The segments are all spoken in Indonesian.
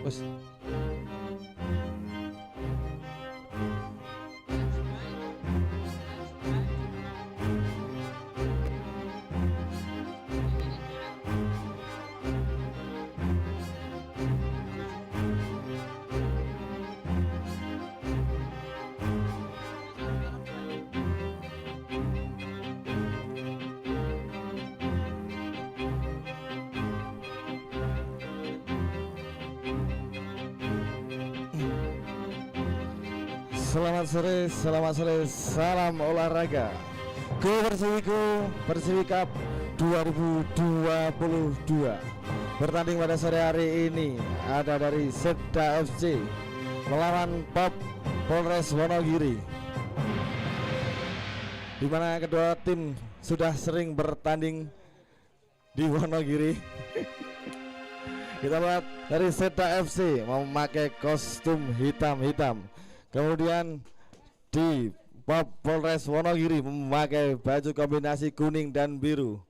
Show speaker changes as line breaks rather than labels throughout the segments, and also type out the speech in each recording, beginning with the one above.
Wes. Selamat sore, salam olahraga. Go Persiwi Cup 2022. Bertanding pada sore hari ini ada dari Seda FC melawan Pop Polres Wonogiri, di mana kedua tim sudah sering bertanding di Wonogiri. Kita lihat dari Seda FC memakai kostum hitam-hitam. Kemudian di Pop Polres Wonogiri memakai baju kombinasi kuning dan biru.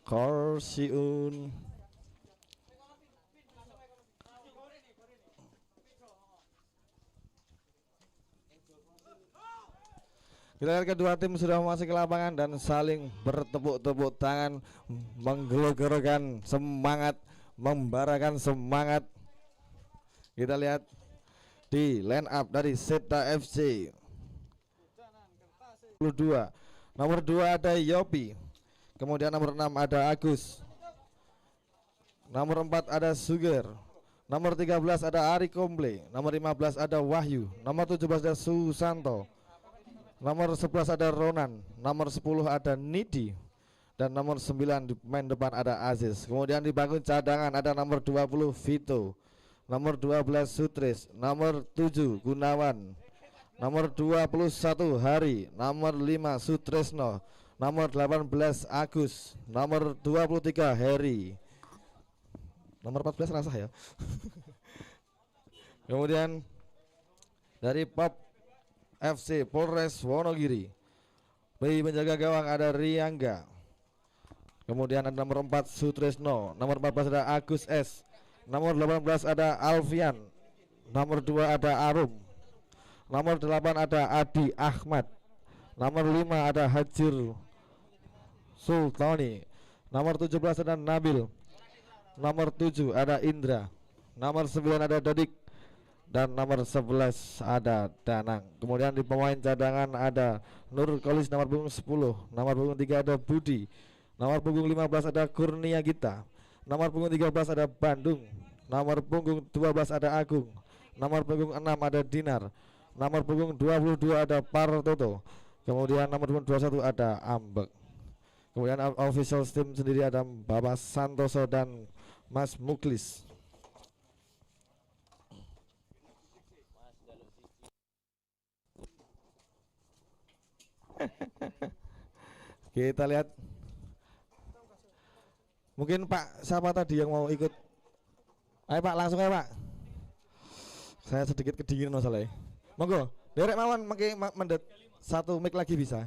Korsiun. Kita lihat kedua tim sudah masuk ke lapangan dan saling bertepuk-tepuk tangan, menggelor-gelorkan semangat, membarakan semangat. Kita lihat di line up dari Seda FC. Nomor 2 ada Yopi. Kemudian nomor 6 ada Agus. Nomor 4 ada Suger. Nomor 13 ada Ari Komble. Nomor 15 ada Wahyu. Nomor 17 ada Susanto. Nomor 11 ada Ronan, nomor 10 ada Nidi, dan nomor 9 di pemain depan ada Aziz. Kemudian di bangku cadangan ada nomor 20 Vito, nomor 12 Sutris, nomor 7 Gunawan, nomor 21 Hari, nomor 5 Sutresno, nomor 18 Agus, nomor 23 Heri, nomor 14 Rasah ya. Kemudian dari Pop FC Polres Wonogiri, bayi penjaga gawang ada Riangga. Kemudian ada nomor 4 Sutresno, nomor 14 ada Agus S, nomor 18 ada Alfian, nomor 2 ada Arum, nomor 8 ada Adi Ahmad, nomor 5 ada Hajir Sultani, nomor 17 ada Nabil, nomor 7 ada Indra, nomor 9 ada Dodik, dan nomor 11 ada Danang. Kemudian di pemain cadangan ada Nur Kolis nomor punggung 10, nomor punggung 3 ada Budi, nomor punggung 15 ada Kurnia Gita, nomor punggung 13 ada Bandung, nomor punggung 12 ada Agung, nomor punggung 6 ada Dinar, nomor punggung 22 ada Partoto, kemudian nomor punggung 21 ada Ambek. Kemudian official team sendiri ada Bapak Santoso dan Mas Muklis. Kita lihat, mungkin Pak siapa tadi yang mau ikut? Ayo Pak, langsung aja Pak. Saya sedikit kedinginan masalahnya. Monggo, derek mawon pakai mendet satu mic lagi bisa.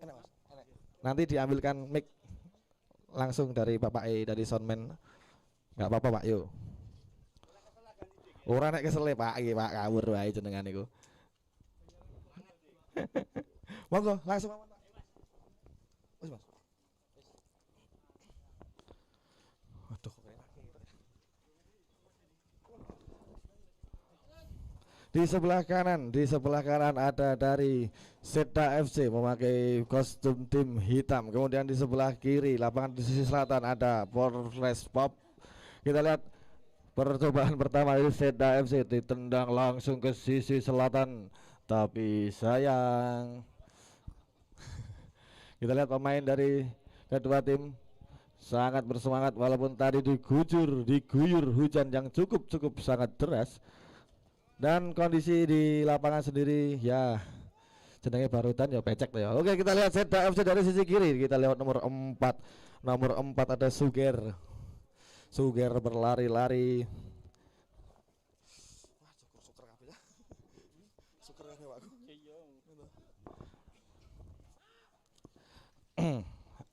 Enak Mas, enak. Nanti diambilkan mic langsung dari Bapak dari soundman. Enggak apa-apa Pak, yuk. Ora nek kesel Pak, iki Pak kawur wae jenengan niku. Monggo langsung Pak. Wis Mas. Waduh kok enak gitu. Di sebelah kanan ada dari Seda FC memakai kostum tim hitam. Kemudian di sebelah kiri lapangan di sisi selatan ada Polres Pop. Kita lihat percobaan pertama dari Seda FC ditendang langsung ke sisi selatan, tapi sayang. Kita lihat pemain dari kedua tim sangat bersemangat walaupun tadi diguyur hujan yang cukup sangat deras, dan kondisi di lapangan sendiri ya jenenge barutan ya pecek ya. Oke, kita lihat Seda FC dari sisi kiri. Kita lihat nomor 4 ada Suger berlari-lari.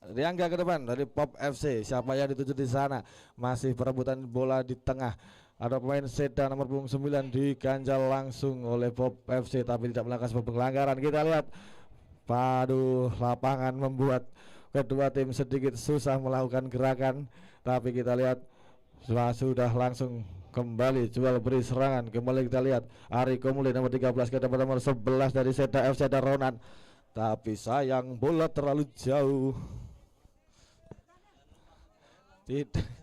Riangga ke depan dari Pop FC. Siapa yang dituju di sana? Masih perebutan bola di tengah. Ada pemain Seda nomor punggung 9 diganjal langsung oleh Pop FC tapi tidak melakukan sebuah pelanggaran. Kita lihat padu lapangan membuat kedua tim sedikit susah melakukan gerakan, tapi kita lihat sudah langsung kembali jual beri serangan. Kembali kita lihat Ari Komuli nomor 13 ke depan nomor 11 dari Seda FC dan Ronan, tapi sayang bola terlalu jauh. Tidak.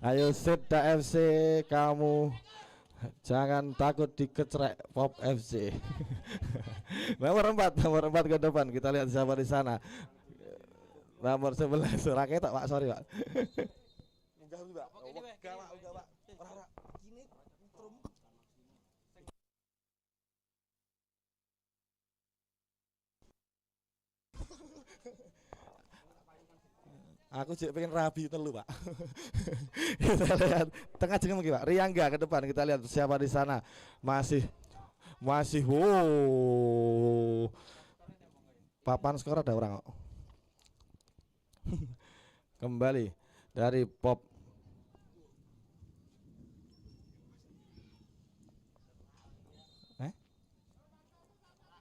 Ayo Seda FC, kamu jangan takut dikecerek Pop FC. nomor 4 ke depan. Kita lihat siapa di sana. Nomor 11 rakyat tak Pak, sorry Pak. Munggah Pak. Munggah Pak. Ora gini trum. Aku juga pengen rabi telu Pak. Kita lihat tengah jeneng Pak. Riangga ke depan. Kita lihat siapa di sana. Masih wow. Papan skor ada orang kok. Kembali dari Pop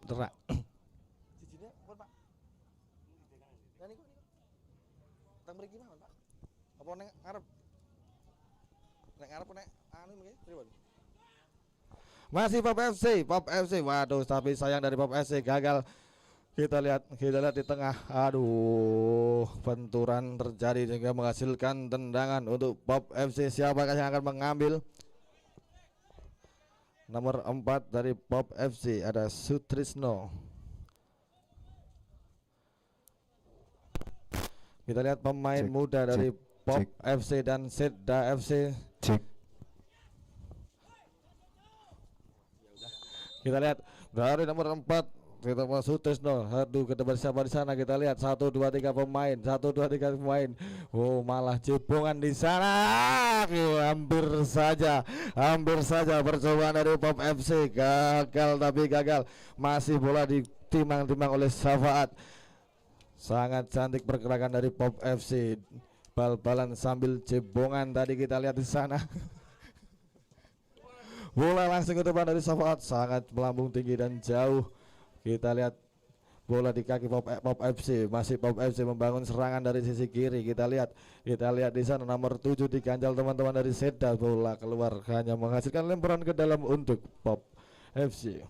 Terak. Apa neng ngarep? Nek ngarep nek anu nggih, pripun? Masih Pop FC. Waduh, tapi sayang dari Pop FC gagal. Kita lihat di tengah. Aduh, benturan terjadi sehingga menghasilkan tendangan untuk Pop FC. Siapakah yang akan mengambil? Nomor 4 dari Pop FC ada Sutrisno. Kita lihat pemain muda dari Pop FC dan Seda FC. Kita lihat dari nomor 4 kita mau Sutrisno. Aduh, ke depan siapa di sana? Kita lihat 1 2 3 pemain. Oh, malah jebongan di sana. Hampir saja percobaan dari Pop FC gagal. Masih bola ditimang-timang oleh Safaat. Sangat cantik pergerakan dari Pop FC. Bal-balan sambil jebongan tadi kita lihat di sana. Bola langsung ke depan dari Safaat, sangat melambung tinggi dan jauh. Kita lihat bola di kaki Pop FC. Masih Pop FC membangun serangan dari sisi kiri. Kita lihat di sana nomor 7 diganjal teman-teman dari Seda. Bola keluar hanya menghasilkan lemparan ke dalam untuk Pop FC.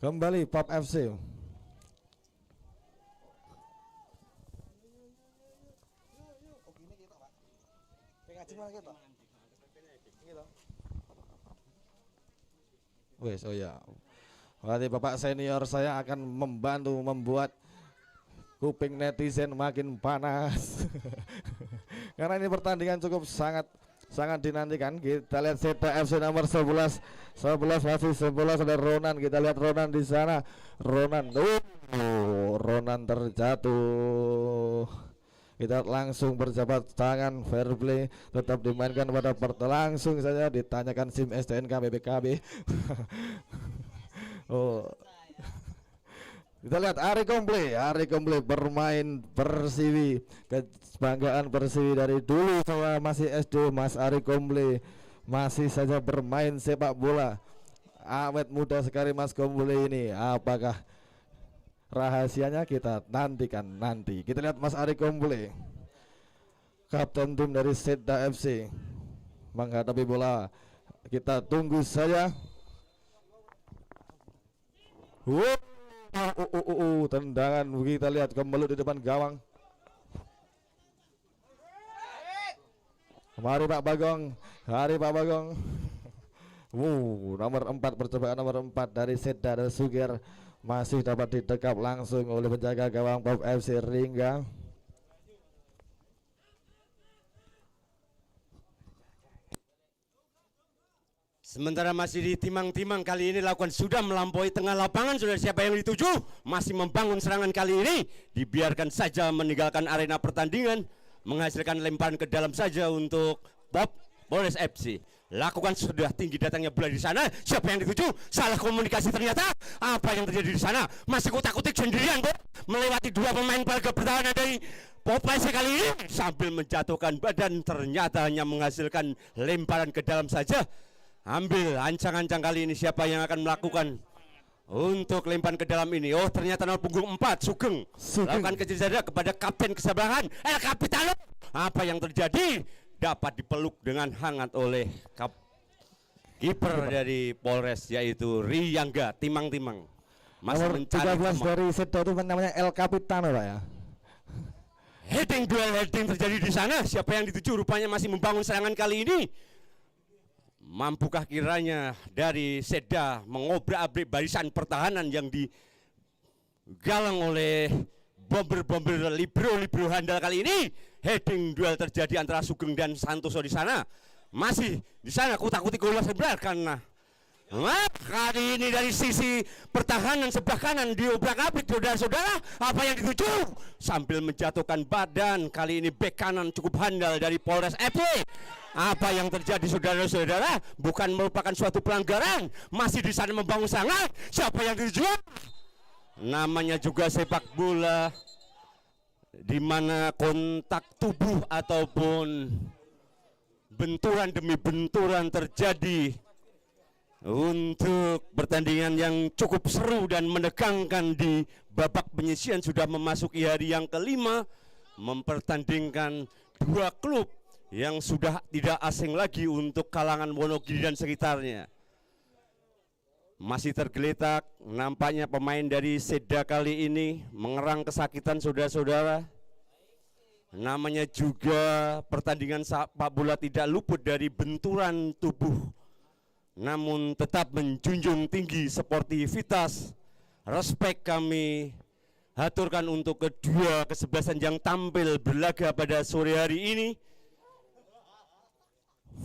Kembali Pop FC. Wes, oh ya. Berarti Bapak senior saya akan membantu membuat kuping netizen makin panas. Karena ini pertandingan cukup sangat dinantikan. Kita lihat Seda FC nomor 11 masih 11 ada Ronan. Kita lihat Ronan di sana. Ronan terjatuh. Kita langsung berjabat tangan, fair play tetap dimainkan pada langsung saja ditanyakan SIM STNK BPKB. Oh. Kita lihat Ari Komple bermain Persiwi, kebanggaan Persiwi dari dulu saya masih SD. Mas Ari Komple masih saja bermain sepak bola. Awet muda sekali Mas Komple ini. Apakah rahasianya kita nantikan nanti. Kita lihat Mas Ari Komple, kapten tim dari Seda FC, menghadapi bola. Kita tunggu saja. Tendangan kita lihat kemelut di depan gawang. Mari Pak Bagong. Nomor 4 percobaan nomor 4 dari Seda dan Suger masih dapat ditekap langsung oleh penjaga gawang Pop FC Ringga.
Sementara masih ditimang-timang, kali ini lakukan sudah melampaui tengah lapangan. Sudah siapa yang dituju? Masih membangun serangan kali ini. Dibiarkan saja meninggalkan arena pertandingan. Menghasilkan lemparan ke dalam saja untuk Polres FC. Lakukan sudah tinggi datangnya bola di sana. Siapa yang dituju? Salah komunikasi ternyata. Apa yang terjadi di sana? Masih kutak-kutik sendirian, melewati dua pemain pelagak pertahanan dari Popeye kali ini. Sambil menjatuhkan badan, ternyata hanya menghasilkan lemparan ke dalam saja. Ambil ancang-ancang kali ini siapa yang akan melakukan untuk lemparan ke dalam ini. Oh, ternyata nomor punggung 4 Sugeng. Lakukan kejar kepada kapten kesabaran El Capitano. Apa yang terjadi? Dapat dipeluk dengan hangat oleh kiper dari Polres, yaitu Riyangga Timang-Timang.
Masih mencari 13 dari Seda itu namanya El Capitano, Pak ya.
Duel heading terjadi di sana. Siapa yang dituju? Rupanya masih membangun serangan kali ini. Mampukah kiranya dari Seda mengobrak-abrik barisan pertahanan yang digalang oleh bomber-bomber libero handal kali ini? Heading duel terjadi antara Sugeng dan Santoso di sana. Masih di sana kutak-kutik gol sebelah karena kali ini dari sisi pertahanan sebelah kanan diobrak-abrik, saudara-saudara. Apa yang dituju? Sambil menjatuhkan badan, kali ini bek kanan cukup handal dari Polres FC. Apa yang terjadi, saudara-saudara? Bukan merupakan suatu pelanggaran. Masih di sana membangun serangan. Siapa yang dituju? Namanya juga sepak bola, di mana kontak tubuh ataupun benturan demi benturan terjadi untuk pertandingan yang cukup seru dan menegangkan di babak penyisian. Sudah memasuki hari yang kelima, mempertandingkan dua klub yang sudah tidak asing lagi untuk kalangan Wonogiri dan sekitarnya. Masih tergeletak nampaknya pemain dari Seda kali ini, mengerang kesakitan, saudara-saudara. Namanya juga pertandingan sepak bola tidak luput dari benturan tubuh, namun tetap menjunjung tinggi sportivitas. Respek kami haturkan untuk kedua kesebelasan yang tampil berlaga pada sore hari ini.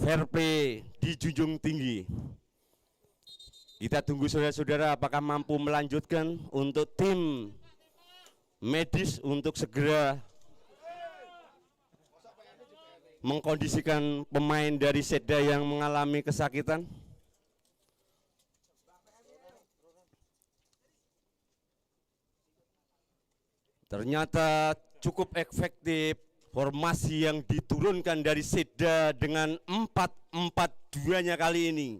Fair play dijunjung tinggi. Kita tunggu saudara-saudara apakah mampu melanjutkan untuk tim medis untuk segera mengkondisikan pemain dari Seda yang mengalami kesakitan. Ternyata cukup efektif formasi yang diturunkan dari Seda dengan 4-4-2-nya kali ini,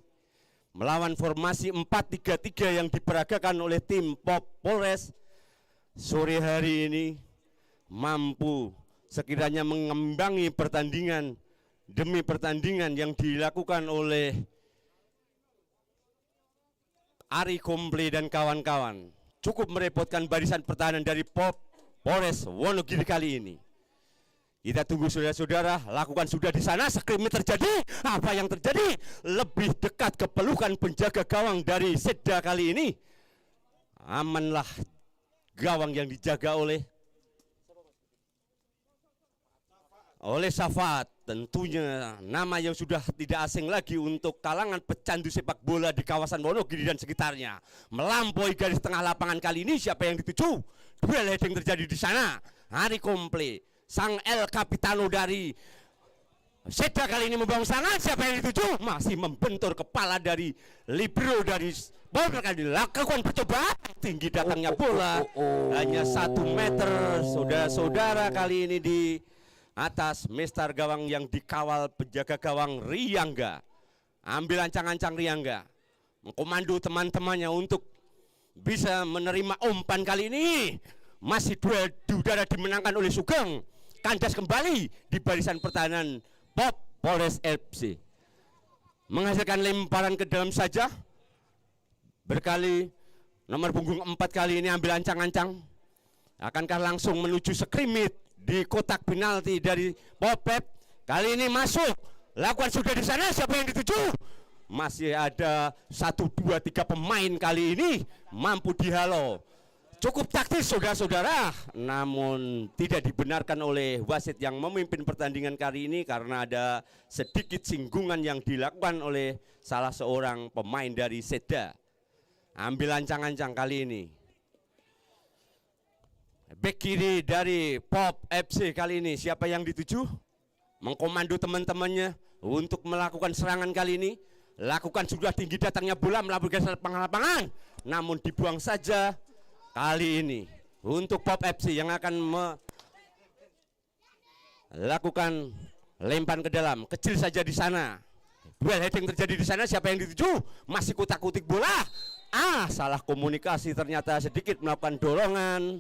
melawan formasi 4-3-3 yang diperagakan oleh tim Polres sore hari ini, mampu sekiranya mengimbangi pertandingan demi pertandingan yang dilakukan oleh Ari Komple dan kawan-kawan. Cukup merepotkan barisan pertahanan dari Polres Wonogiri kali ini. Kita tunggu saudara-saudara, lakukan sudah di sana, skrimit terjadi. Apa yang terjadi? Lebih dekat ke pelukan penjaga gawang dari Seda kali ini. Amanlah gawang yang dijaga oleh Safat. Tentunya nama yang sudah tidak asing lagi untuk kalangan pecandu sepak bola di kawasan Wonogiri dan sekitarnya. Melampaui garis tengah lapangan kali ini, siapa yang dituju? Duel heading terjadi di sana. Ari Komple, sang El Capitano dari Seda kali ini membangun serangan. Siapa yang dituju? Masih membentur kepala dari libero dari bola. Kali dilakukan percobaan, tinggi datangnya bola hanya 1 meter. Saudara-saudara, kali ini di atas mistar gawang yang dikawal penjaga gawang Riyangga. Ambil ancang-ancang Riyangga, mengkomando teman-temannya untuk bisa menerima umpan kali ini. Masih duel di udara dimenangkan oleh Sugeng. Kandas kembali di barisan pertahanan Polres FC. Menghasilkan lemparan ke dalam saja. Berkali nomor punggung 4 kali ini ambil ancang-ancang. Akankah langsung menuju skrimit di kotak penalti dari Popep? Kali ini masuk. Lakukan sudah di sana. Siapa yang dituju? Masih ada 1, 2, 3 pemain kali ini mampu dihalau. Cukup taktis saudara-saudara, namun tidak dibenarkan oleh wasit yang memimpin pertandingan kali ini karena ada sedikit singgungan yang dilakukan oleh salah seorang pemain dari Seda. Ambil ancang-ancang kali ini. Bek kiri dari Pop FC kali ini, siapa yang dituju? Mengkomando teman-temannya untuk melakukan serangan kali ini. Lakukan sudah tinggi datangnya bola melalui geser lapangan, namun dibuang saja. Kali ini untuk Pop FC yang akan melakukan lempar ke dalam, kecil saja di sana. Duel heading terjadi di sana, siapa yang dituju? Masih kutak-kutik bola. Salah komunikasi ternyata, sedikit melakukan dorongan.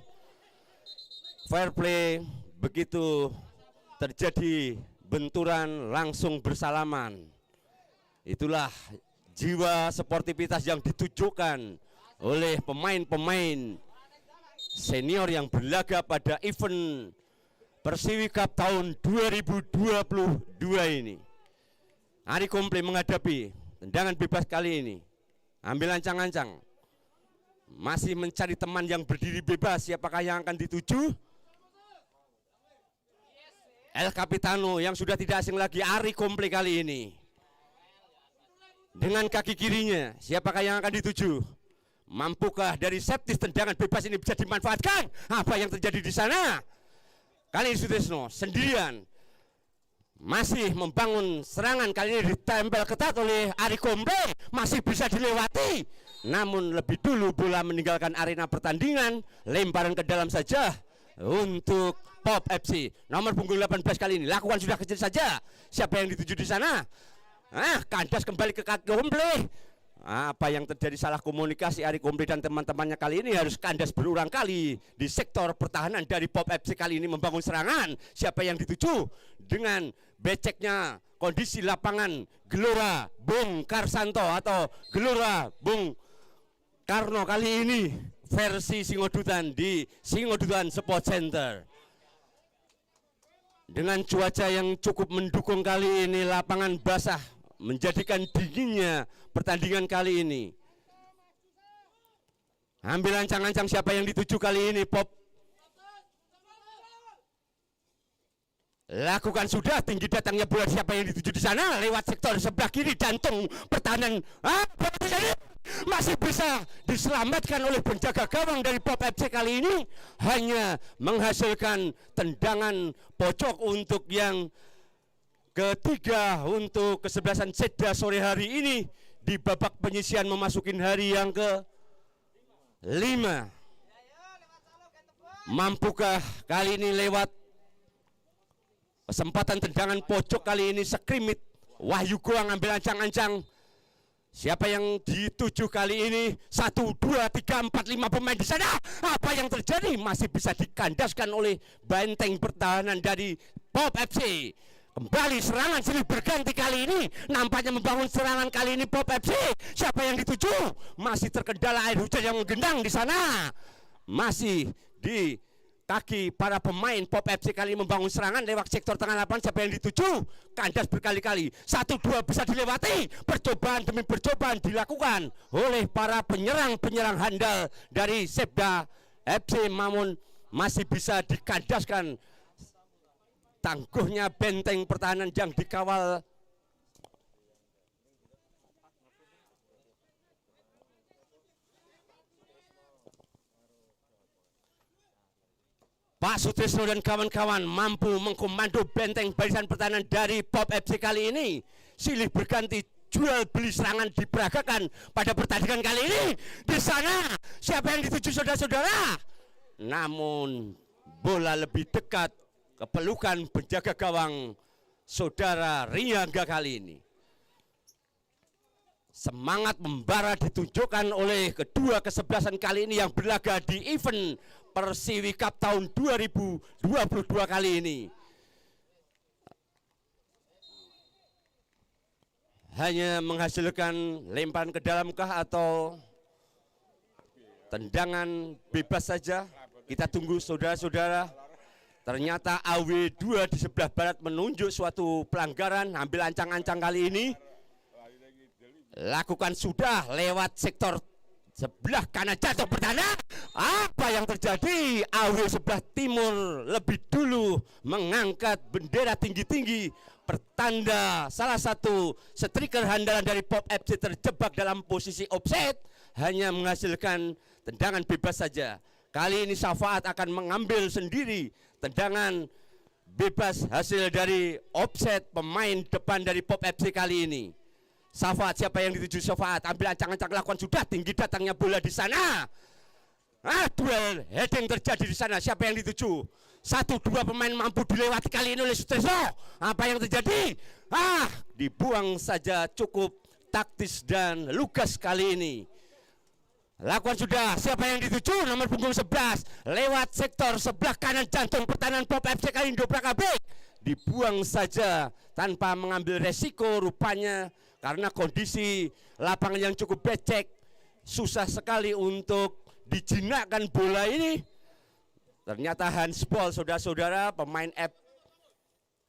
Fair play, begitu terjadi benturan langsung bersalaman. Itulah jiwa sportivitas yang ditujukan oleh pemain-pemain senior yang berlaga pada event Persiwi Cup tahun 2022 ini. Ari Komple menghadapi tendangan bebas kali ini. Ambil ancang-ancang. Masih mencari teman yang berdiri bebas, siapakah yang akan dituju? El Capitano yang sudah tidak asing lagi, Ari Komple kali ini. Dengan kaki kirinya, siapakah yang akan dituju? Mampukah dari septis tendangan bebas ini bisa dimanfaatkan? Apa yang terjadi di sana? Kali ini Sutrisno sendirian masih membangun serangan, kali ini ditempel ketat oleh Ari Komple, masih bisa dilewati. Namun lebih dulu bola meninggalkan arena pertandingan, lemparan ke dalam saja untuk Pop FC. Nomor punggung 18 kali ini lakukan sudah kecil saja. Siapa yang dituju di sana? Kandas kembali ke kaki Komple. Apa yang terjadi, salah komunikasi Ari Komple dan teman-temannya kali ini harus kandas berulang kali di sektor pertahanan dari Pop FC kali ini membangun serangan. Siapa yang dituju? Dengan beceknya kondisi lapangan Gelora Bung Karsanto atau Gelora Bung Karno kali ini versi Singodutan di Singodutan Sport Center. Dengan cuaca yang cukup mendukung kali ini, lapangan basah menjadikan dinginnya pertandingan kali ini. Ambil ancang-ancang, siapa yang dituju kali ini? Pop lakukan sudah tinggi datangnya bola, siapa yang dituju di sana? Lewat sektor sebelah kiri, jantung pertahanan masih bisa diselamatkan oleh penjaga gawang dari Pop FC kali ini. Hanya menghasilkan tendangan pojok untuk yang ketiga untuk kesebelasan Seda sore hari ini di babak penyisian memasukin hari yang ke-5. Mampukah kali ini lewat kesempatan tendangan pojok kali ini sekrimit Wahyu Goang ambil ancang-ancang. Siapa yang dituju kali ini? 1, 2, 3, 4, 5 pemain di sana. Apa yang terjadi? Masih bisa dikandaskan oleh benteng pertahanan dari Pop FC. Kembali serangan silih berganti kali ini. Nampaknya membangun serangan kali ini Pop FC. Siapa yang dituju? Masih terkendala air hujan yang menggenang di sana. Masih di kaki para pemain Pop FC kali ini membangun serangan lewat sektor tengah lapangan. Siapa yang dituju? Kandas berkali-kali. 1, 2 bisa dilewati. Percobaan demi percobaan dilakukan oleh para penyerang-penyerang handal dari Seda FC, namun masih bisa dikandaskan. Tangguhnya benteng pertahanan yang dikawal Pak Sutrisno dan kawan-kawan mampu mengkomando benteng barisan pertahanan dari Pop FC kali ini. Silih berganti jual beli serangan diperagakan pada pertandingan kali ini. Di sana siapa yang dituju saudara-saudara? Namun bola lebih dekat ke pelukan penjaga gawang saudara Riyangga kali ini. Semangat membara ditunjukkan oleh kedua kesebelasan kali ini yang berlaga di event Persiwi Cup tahun 2022 kali ini. Hanya menghasilkan lemparan ke dalamkah atau tendangan bebas saja? Kita tunggu saudara-saudara. Ternyata AW2 di sebelah barat menunjuk suatu pelanggaran. Ambil ancang-ancang kali ini. Lakukan sudah lewat sektor sebelah kanan jatuh pertahanan. Apa yang terjadi? AW sebelah timur lebih dulu mengangkat bendera tinggi-tinggi, pertanda salah satu striker handalan dari Pop FC terjebak dalam posisi offside, hanya menghasilkan tendangan bebas saja. Kali ini Syafaat akan mengambil sendiri tendangan bebas hasil dari offside pemain depan dari Pop FC kali ini. Syafaat, siapa yang dituju Syafaat? Ambil ancang-ancang, lakukan sudah, tinggi datangnya bola di sana. Duel heading terjadi di sana. Siapa yang dituju? 1-2 pemain mampu dilewati kali ini oleh Sutrisno. Apa yang terjadi? Dibuang saja, cukup taktis dan lugas kali ini. Lakukan sudah, siapa yang dituju? Nomor punggung 11 lewat sektor sebelah kanan jantung pertahanan Pop FC kali ini dobrak abrik. Dibuang saja tanpa mengambil resiko rupanya, karena kondisi lapangan yang cukup becek, susah sekali untuk dijinakkan bola ini. Ternyata handball, saudara-saudara, pemain F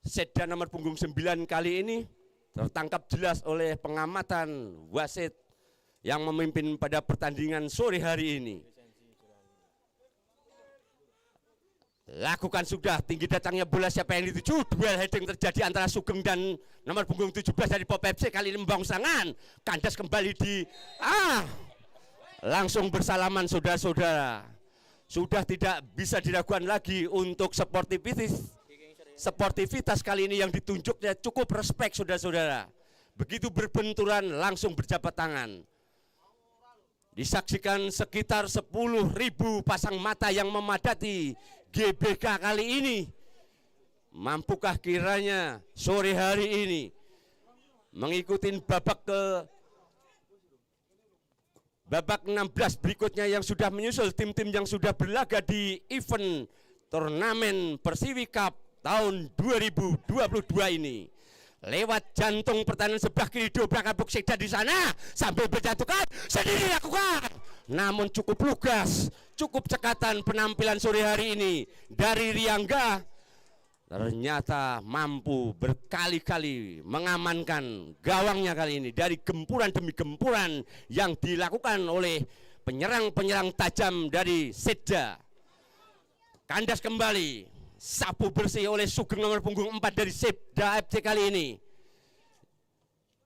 Seda nomor punggung 9 kali ini tertangkap jelas oleh pengamatan wasit yang memimpin pada pertandingan sore hari ini. Lakukan sudah, tinggi datangnya bola, siapa yang dituju? Duel heading terjadi antara Sugeng dan nomor punggung 17 dari Pop FC, kali ini membangun serangan. Kandas kembali di langsung bersalaman, saudara-saudara. Sudah tidak bisa diragukan lagi untuk sportivitas kali ini yang ditunjuknya cukup respek, saudara-saudara. Begitu berbenturan langsung berjabat tangan. Disaksikan sekitar 10.000 pasang mata yang memadati GBK kali ini. Mampukah kiranya sore hari ini mengikuti babak 16 berikutnya yang sudah menyusul tim-tim yang sudah berlaga di event turnamen Persiwi Cup tahun 2022 ini. Lewat jantung pertahanan sebelah kiri dobrak abrik Seda di sana sambil berjatuhkan sendiri lakukan. Namun cukup lugas, cukup cekatan penampilan sore hari ini dari Riangga. Ternyata mampu berkali-kali mengamankan gawangnya kali ini dari gempuran demi gempuran yang dilakukan oleh penyerang-penyerang tajam dari Seda. Kandas kembali. Sapu bersih oleh Sugeng nomor punggung 4 dari Seda FC kali ini.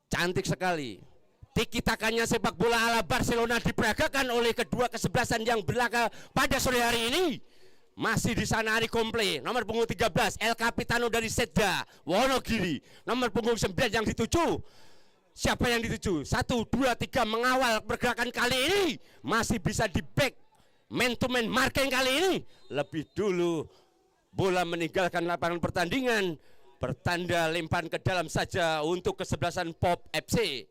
Cantik sekali. Tiki-takanya sepak bola ala Barcelona diperagakan oleh kedua kesebelasan yang berlaga pada sore hari ini. Masih di sana Ari Komple, nomor punggung 13, El Capitano dari Seda Wonogiri, nomor punggung 9 yang dituju. Siapa yang dituju? 1, 2, 3 mengawal pergerakan kali ini. Masih bisa di back man to man marking kali ini. Lebih dulu bola meninggalkan lapangan pertandingan, pertanda lemparan ke dalam saja untuk kesebelasan Pop FC.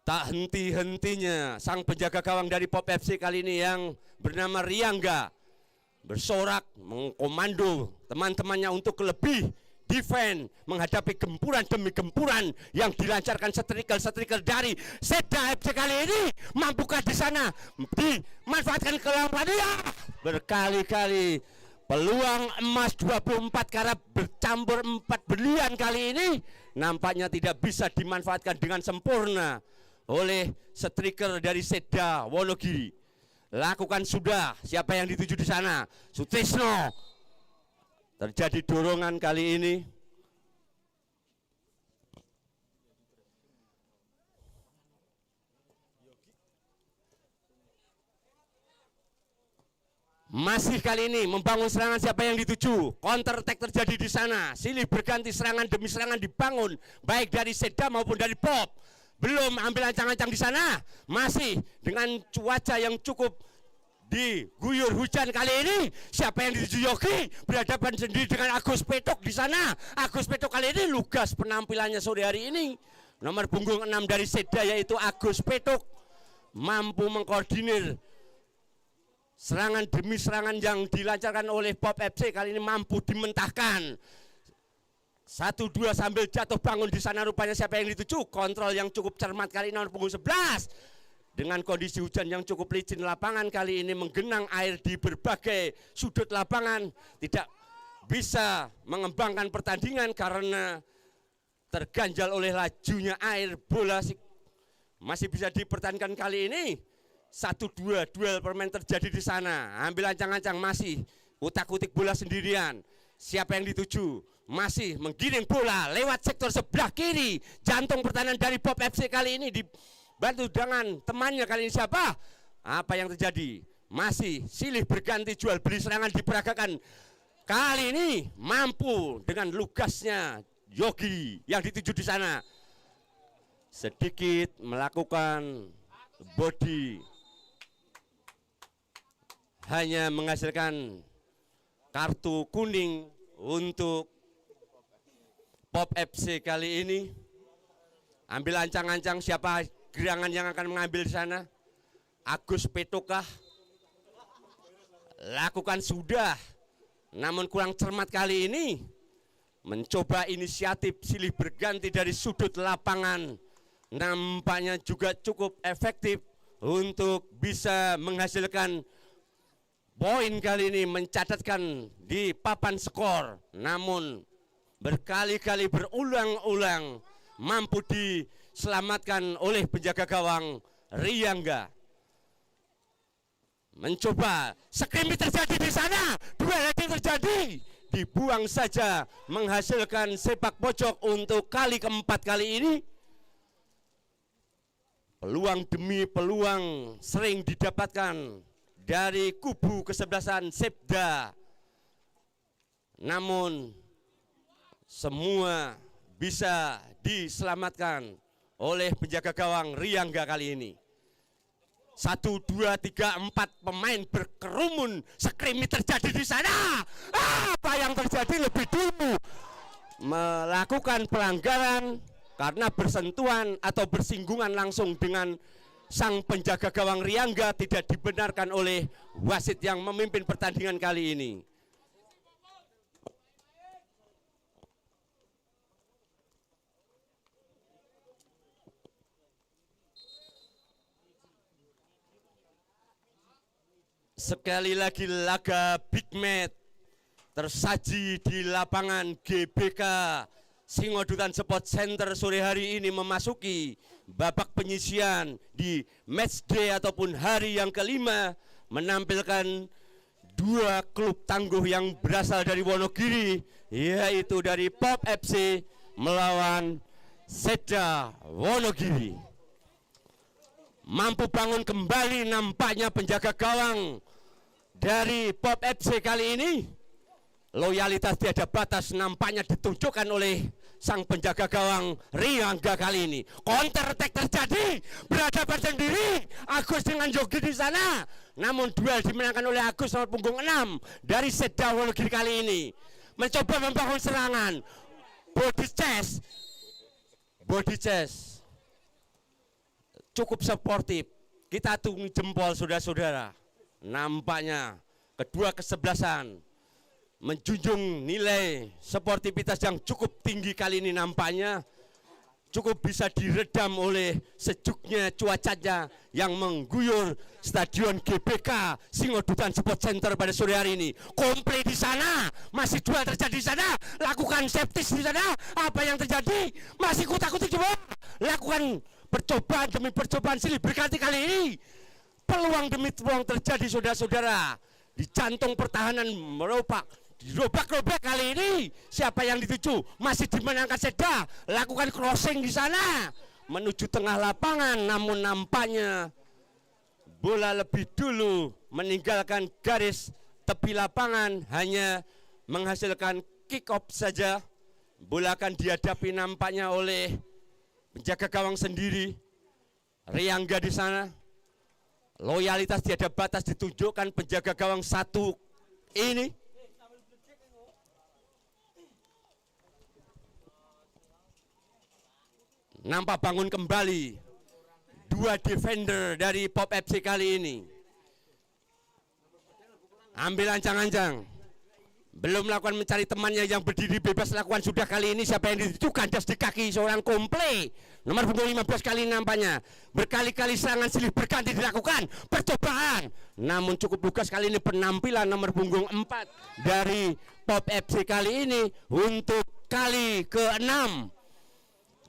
Tak henti-hentinya sang penjaga gawang dari Pop FC kali ini yang bernama Riangga bersorak mengkomando teman-temannya untuk lebih defend menghadapi gempuran demi gempuran yang dilancarkan striker dari Seda FC kali ini. Mampukah di sana dimanfaatkan kelemahannya? Berkali-kali peluang emas 24 karat bercampur 4 berlian kali ini nampaknya tidak bisa dimanfaatkan dengan sempurna oleh striker dari Seda Wonogiri. Lakukan sudah, siapa yang dituju di sana? Sutrisno. Terjadi dorongan kali ini. Masih kali ini membangun serangan, siapa yang dituju? Counter attack terjadi di sana. Silih berganti serangan demi serangan dibangun baik dari Seda maupun dari Pop. Belum ambil ancang-ancang di sana. Masih dengan cuaca yang cukup diguyur hujan kali ini, siapa yang dituju? Yogi berhadapan sendiri dengan Agus Petok di sana. Agus Petok kali ini lugas penampilannya sore hari ini. Nomor punggung 6 dari Seda yaitu Agus Petok mampu mengkoordinir serangan demi serangan yang dilancarkan oleh Pop FC kali ini, mampu dimentahkan. 1-2 sambil jatuh bangun di sana rupanya siapa yang dituju? Kontrol yang cukup cermat kali ini nomor punggung 11. Dengan kondisi hujan yang cukup licin, lapangan kali ini menggenang air di berbagai sudut lapangan. Tidak bisa mengembangkan pertandingan karena terganjal oleh lajunya air, bola masih bisa dipertahankan kali ini. 1-2 duel permain terjadi di sana. Ambil ancang-ancang, masih utak-utik bola sendirian. Siapa yang dituju? Masih menggiring bola lewat sektor sebelah kiri. Jantung pertahanan dari Pop FC kali ini dibantu dengan temannya, kali ini siapa? Apa yang terjadi? Masih silih berganti jual beli serangan diperagakan. Kali ini mampu dengan lugasnya Yogi yang dituju di sana. Sedikit melakukan body, hanya menghasilkan kartu kuning untuk Pop FC kali ini. Ambil ancang-ancang, siapa gerangan yang akan mengambil di sana? Agus Petokah? Lakukan sudah, namun kurang cermat kali ini. Mencoba inisiatif silih berganti dari sudut lapangan, nampaknya juga cukup efektif untuk bisa menghasilkan poin kali ini, mencatatkan di papan skor. Namun berkali-kali berulang-ulang mampu diselamatkan oleh penjaga gawang Riyangga. Mencoba, skrimmage terjadi di sana, duel lagi terjadi, dibuang saja, menghasilkan sepak pojok untuk kali keempat kali ini. Peluang demi peluang sering didapatkan dari kubu kesebelasan Sepda, namun semua bisa diselamatkan oleh penjaga gawang Riyangga kali ini. 1, 2, 3, 4 pemain berkerumun, skrimmage terjadi di sana. Apa yang terjadi? Lebih dulu melakukan pelanggaran karena bersentuhan atau bersinggungan langsung dengan sang penjaga gawang Riyangga, tidak dibenarkan oleh wasit yang memimpin pertandingan kali ini. Sekali lagi laga big match tersaji di lapangan GBK Singodutan Sport Center sore hari ini, memasuki babak penyisian di match day ataupun hari yang kelima, menampilkan dua klub tangguh yang berasal dari Wonogiri, yaitu dari Pop FC melawan Sepda Wonogiri. Mampu bangun kembali nampaknya penjaga gawang dari Pop FC kali ini. Loyalitas tiada batas nampaknya ditunjukkan oleh sang penjaga gawang Riyangga kali ini. Counter attack terjadi, berhadapan sendiri Agus dengan Yogi di sana. Namun duel dimenangkan oleh Agus nomor punggung 6 dari Sepda Wonogiri kali ini. Mencoba membangun serangan, body chest cukup sportif. Kita tunggu jempol saudara-saudara. Nampaknya kedua kesebelasan menjunjung nilai sportivitas yang cukup tinggi kali ini, nampaknya cukup bisa diredam oleh sejuknya cuacanya yang mengguyur Stadion GBK Singodutan Sport Center pada sore hari ini. Komplei di sana, masih duel terjadi di sana, lakukan septis di sana. Apa yang terjadi? Masih kutak-kutik coba, lakukan percobaan demi percobaan silih berganti kali ini. Peluang demi peluang terjadi saudara-saudara. Di jantung pertahanan dirobak-robak kali ini. Siapa yang dituju? Masih dimenangkan Sepda. Lakukan crossing di sana menuju tengah lapangan, namun nampaknya bola lebih dulu meninggalkan garis tepi lapangan, hanya menghasilkan kick off saja. Bola akan dihadapi nampaknya oleh penjaga gawang sendiri, Riyangga di sana. Loyalitas tiada batas ditunjukkan penjaga gawang satu ini. Nampak bangun kembali dua defender dari Pop FC kali ini. Ambil ancang-ancang, belum melakukan mencari temannya yang berdiri bebas, lakukan sudah kali ini. Siapa yang dituju? Kandas di kaki seorang komplei nomor punggung 15 kali nampaknya. Berkali-kali serangan silih berganti dilakukan, percobaan, namun cukup lugas kali ini penampilan nomor punggung 4 dari Pop FC kali ini untuk kali ke-6.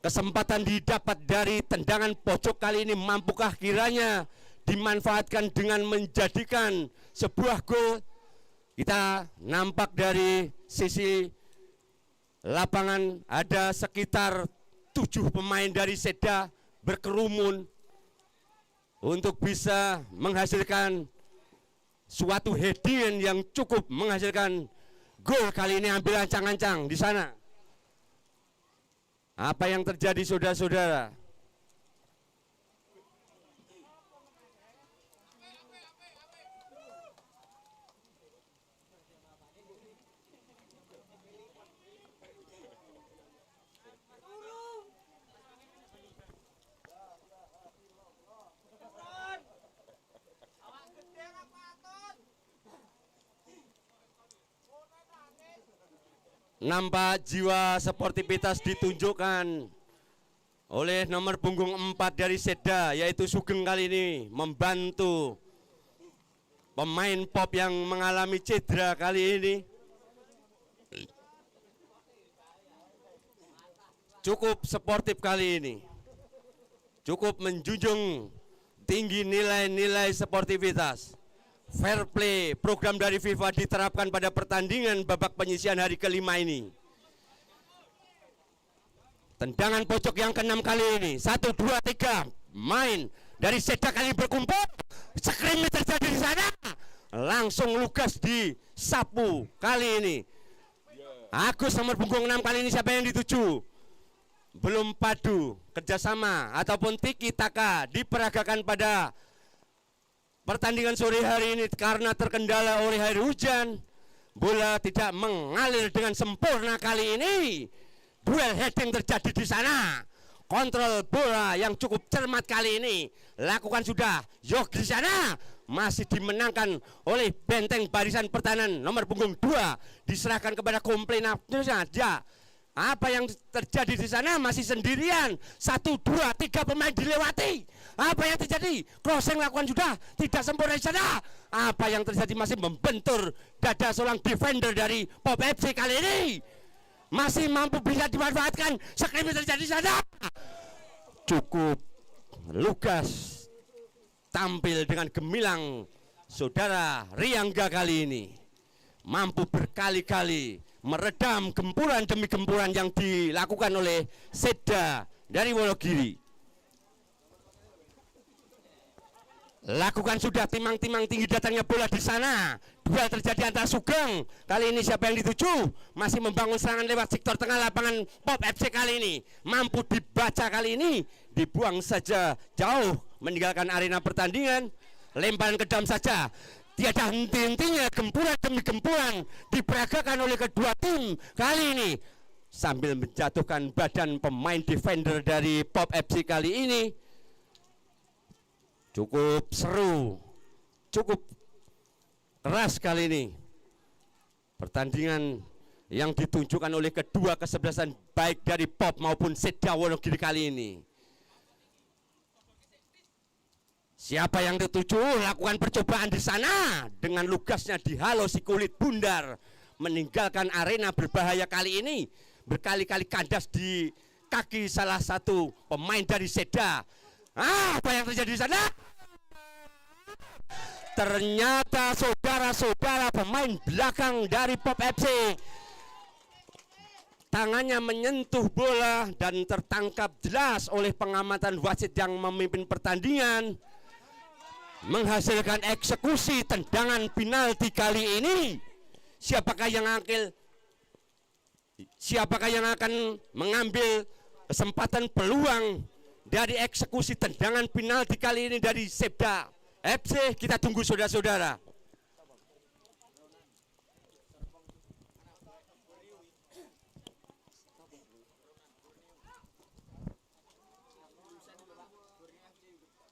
Kesempatan didapat dari tendangan pojok kali ini, mampukah kiranya dimanfaatkan dengan menjadikan sebuah gol? Kita nampak dari sisi lapangan ada sekitar 7 pemain dari Seda berkerumun untuk bisa menghasilkan suatu heading yang cukup menghasilkan gol. Kali ini ambil ancang-ancang di sana. Apa yang terjadi saudara-saudara? Nampak jiwa sportivitas ditunjukkan oleh nomor punggung 4 dari Seda, yaitu Sugeng kali ini membantu pemain Pop yang mengalami cedera kali ini. Cukup sportif kali ini, cukup menjunjung tinggi nilai-nilai sportivitas. Fair play, program dari FIFA diterapkan pada pertandingan babak penyisihan hari kelima ini. Tendangan pojok yang ke-6 kali ini, 1, 2, 3, main dari Seda kali berkumpul, screen terjadi di sana, langsung Lukas disapu kali ini. Agus nomor punggung 6 kali ini siapa yang dituju? Belum padu, kerjasama ataupun tiki taka diperagakan pada pertandingan sore hari ini karena terkendala oleh air hujan. Bola tidak mengalir dengan sempurna kali ini. Duel heading terjadi di sana. Kontrol bola yang cukup cermat kali ini lakukan sudah Yogi di sana. Masih dimenangkan oleh benteng barisan pertahanan nomor punggung 2. Diserahkan kepada komplain saja. Apa yang terjadi di sana? Masih sendirian. 1, 2, 3 pemain dilewati. Apa yang terjadi? Crossing lakukan sudah tidak sempurna di sana. Apa yang terjadi? Masih membentur dada seorang defender dari Pop FC kali ini. Masih mampu bisa dimanfaatkan. Screen terjadi di sana. Cukup Lukas tampil dengan gemilang. Saudara Riangga kali ini mampu berkali-kali meredam gempuran demi gempuran yang dilakukan oleh Seda dari Wonogiri. Lakukan sudah timang-timang tinggi datangnya bola di sana. Duel terjadi antara Sugeng. Kali ini siapa yang dituju? Masih membangun serangan lewat sektor tengah lapangan Pop FC kali ini. Mampu dibaca kali ini. Dibuang saja jauh meninggalkan arena pertandingan. Lemparan ke dalam saja. Tiada henti-hentinya gempuran demi gempuran diperagakan oleh kedua tim kali ini sambil menjatuhkan badan pemain defender dari Pop FC kali ini. Cukup seru, cukup keras kali ini pertandingan yang ditunjukkan oleh kedua kesebelasan baik dari Pop maupun Seda Wonogiri kali ini. Siapa yang dituju lakukan percobaan di sana dengan lugasnya dihalau si kulit bundar meninggalkan arena berbahaya kali ini, berkali-kali kandas di kaki salah satu pemain dari Seda. Apa yang terjadi di sana? Ternyata saudara-saudara pemain belakang dari Pop FC tangannya menyentuh bola dan tertangkap jelas oleh pengamatan wasit yang memimpin pertandingan, menghasilkan eksekusi tendangan penalti kali ini. Siapakah yang akan mengambil kesempatan peluang dari eksekusi tendangan penalti kali ini dari Seda FC? Kita tunggu saudara-saudara.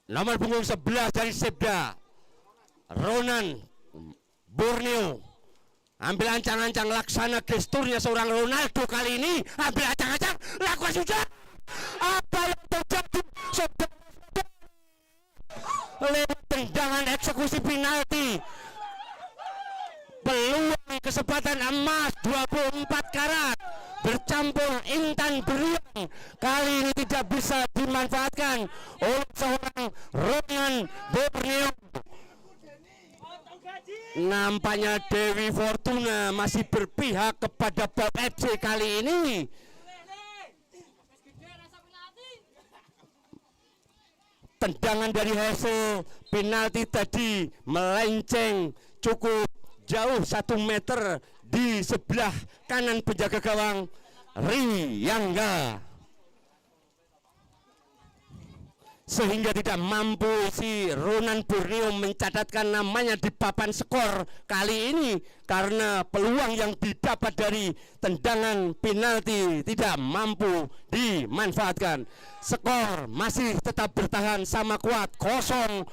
Nomor punggung 11 dari Seda, Ronan Borneo. Ambil ancang-ancang, laksana gesturnya seorang Ronaldo kali ini. Ambil ancang-ancang, lakukan sudah. Apa yang terjadi? Lewat tendangan eksekusi penalti, peluang kesempatan emas 24 karat bercampur Intan Berlian kali ini tidak bisa dimanfaatkan oleh seorang Ronan Borneo. Nampaknya Dewi Fortuna masih berpihak kepada Pop FC kali ini. Tendangan dari hasil penalti tadi melenceng cukup jauh 1 meter di sebelah kanan penjaga gawang Riyangga, sehingga tidak mampu si Ronan Borneo mencatatkan namanya di papan skor kali ini karena peluang yang didapat dari tendangan penalti tidak mampu dimanfaatkan. Skor masih tetap bertahan sama kuat 0-0.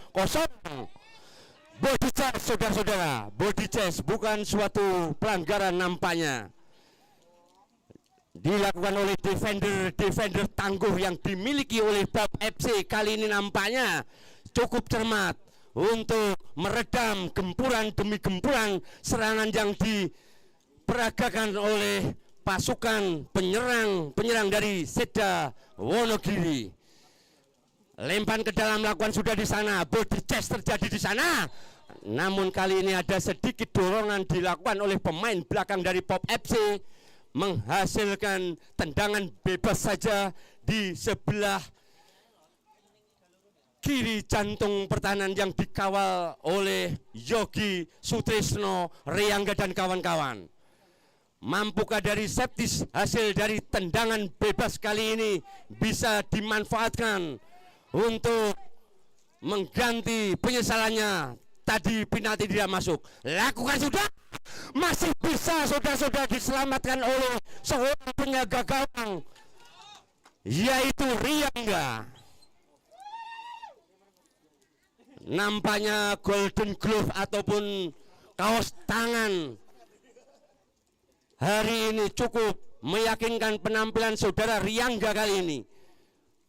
Body chest, saudara-saudara, body chest bukan suatu pelanggaran nampaknya. Dilakukan oleh defender tangguh yang dimiliki oleh Pop FC kali ini nampaknya cukup cermat untuk meredam gempuran demi gempuran serangan yang diperagakan oleh pasukan penyerang dari Seda Wonogiri. Lempar ke dalam lakukan sudah di sana, body chest terjadi di sana. Namun kali ini ada sedikit dorongan dilakukan oleh pemain belakang dari Pop FC, menghasilkan tendangan bebas saja di sebelah kiri jantung pertahanan yang dikawal oleh Yogi Sutrisno, Riyangga dan kawan-kawan. Mampukah dari Septis hasil dari tendangan bebas kali ini bisa dimanfaatkan untuk mengganti penyesalannya tadi penalti tidak masuk? Lakukan sudah, masih bisa saudara-saudara diselamatkan oleh seorang penjaga gawang yaitu Riyangga. Nampaknya golden glove ataupun kaos tangan hari ini cukup meyakinkan penampilan saudara Riyangga kali ini.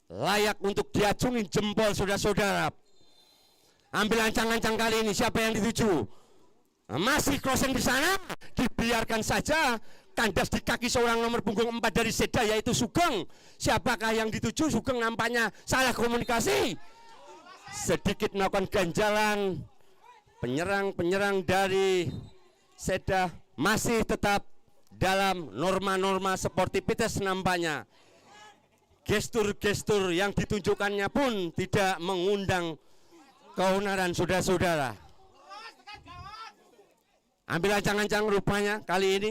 Layak untuk diacungin jempol saudara-saudara. Ambil ancang-ancang kali ini, siapa yang dituju? Masih crossing di sana, dibiarkan saja. Kandas di kaki seorang nomor punggung 4 dari Seda yaitu Sugeng. Siapakah yang dituju? Sugeng nampaknya salah komunikasi. Sedikit melakukan ganjalan. Penyerang dari Seda masih tetap dalam norma-norma sportivitas nampaknya. Gestur-gestur yang ditunjukkannya pun tidak mengundang keonaran saudara-saudara. Ambil ancang-ancang rupanya kali ini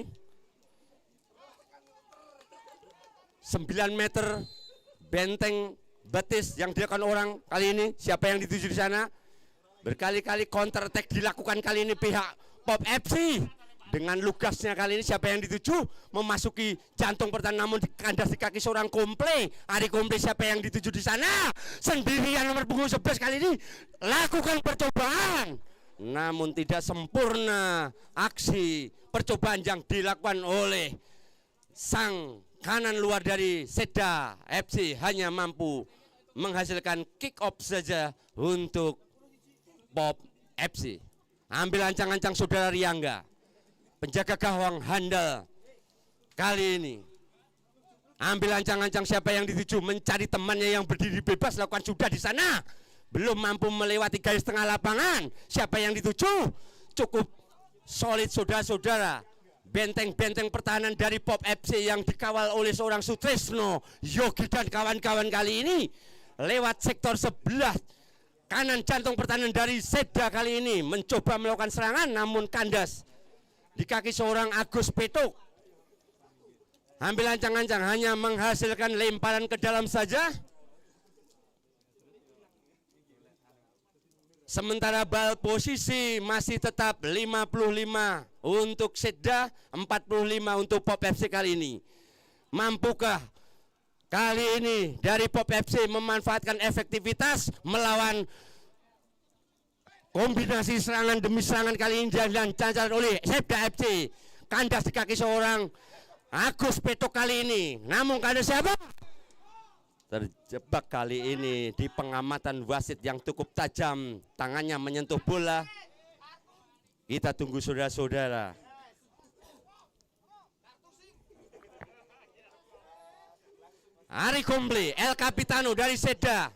9 meter benteng betis yang dilakukan orang kali ini. Siapa yang dituju di sana? Berkali-kali counter attack dilakukan kali ini pihak Pop FC. Dengan lugasnya kali ini siapa yang dituju? Memasuki jantung pertahanan namun dikandas di kaki seorang Komple. Ari Komple siapa yang dituju di sana? Sendirian nomor punggung 11 kali ini lakukan percobaan. Namun tidak sempurna aksi percobaan yang dilakukan oleh sang kanan luar dari Seda FC, hanya mampu menghasilkan kick off saja untuk Pop FC. Ambil ancang-ancang saudara Riyangga, penjaga gawang handal kali ini. Ambil ancang-ancang siapa yang dituju, mencari temannya yang berdiri bebas, lakukan sudah di sana. Belum mampu melewati garis tengah lapangan. Siapa yang dituju? Cukup solid saudara-saudara. Benteng-benteng pertahanan dari Pop FC yang dikawal oleh seorang Sutrisno, Yogi dan kawan-kawan kali ini. Lewat sektor sebelah kanan jantung pertahanan dari Seda kali ini mencoba melakukan serangan namun kandas di kaki seorang Agus Petuk. Ambil ancang-ancang, hanya menghasilkan lemparan ke dalam saja. Sementara bal posisi masih tetap 55 untuk Seda, 45 untuk Pop FC kali ini. Mampukah kali ini dari Pop FC memanfaatkan efektivitas melawan kombinasi serangan demi serangan kali ini dan dilancarkan oleh Seda FC. Kandas di kaki seorang Agus Petok kali ini. Namun kandas siapa? Terjebak kali ini di pengamatan wasit yang cukup tajam. Tangannya menyentuh bola. Kita tunggu saudara-saudara. Ari Komble, El Capitano dari Seda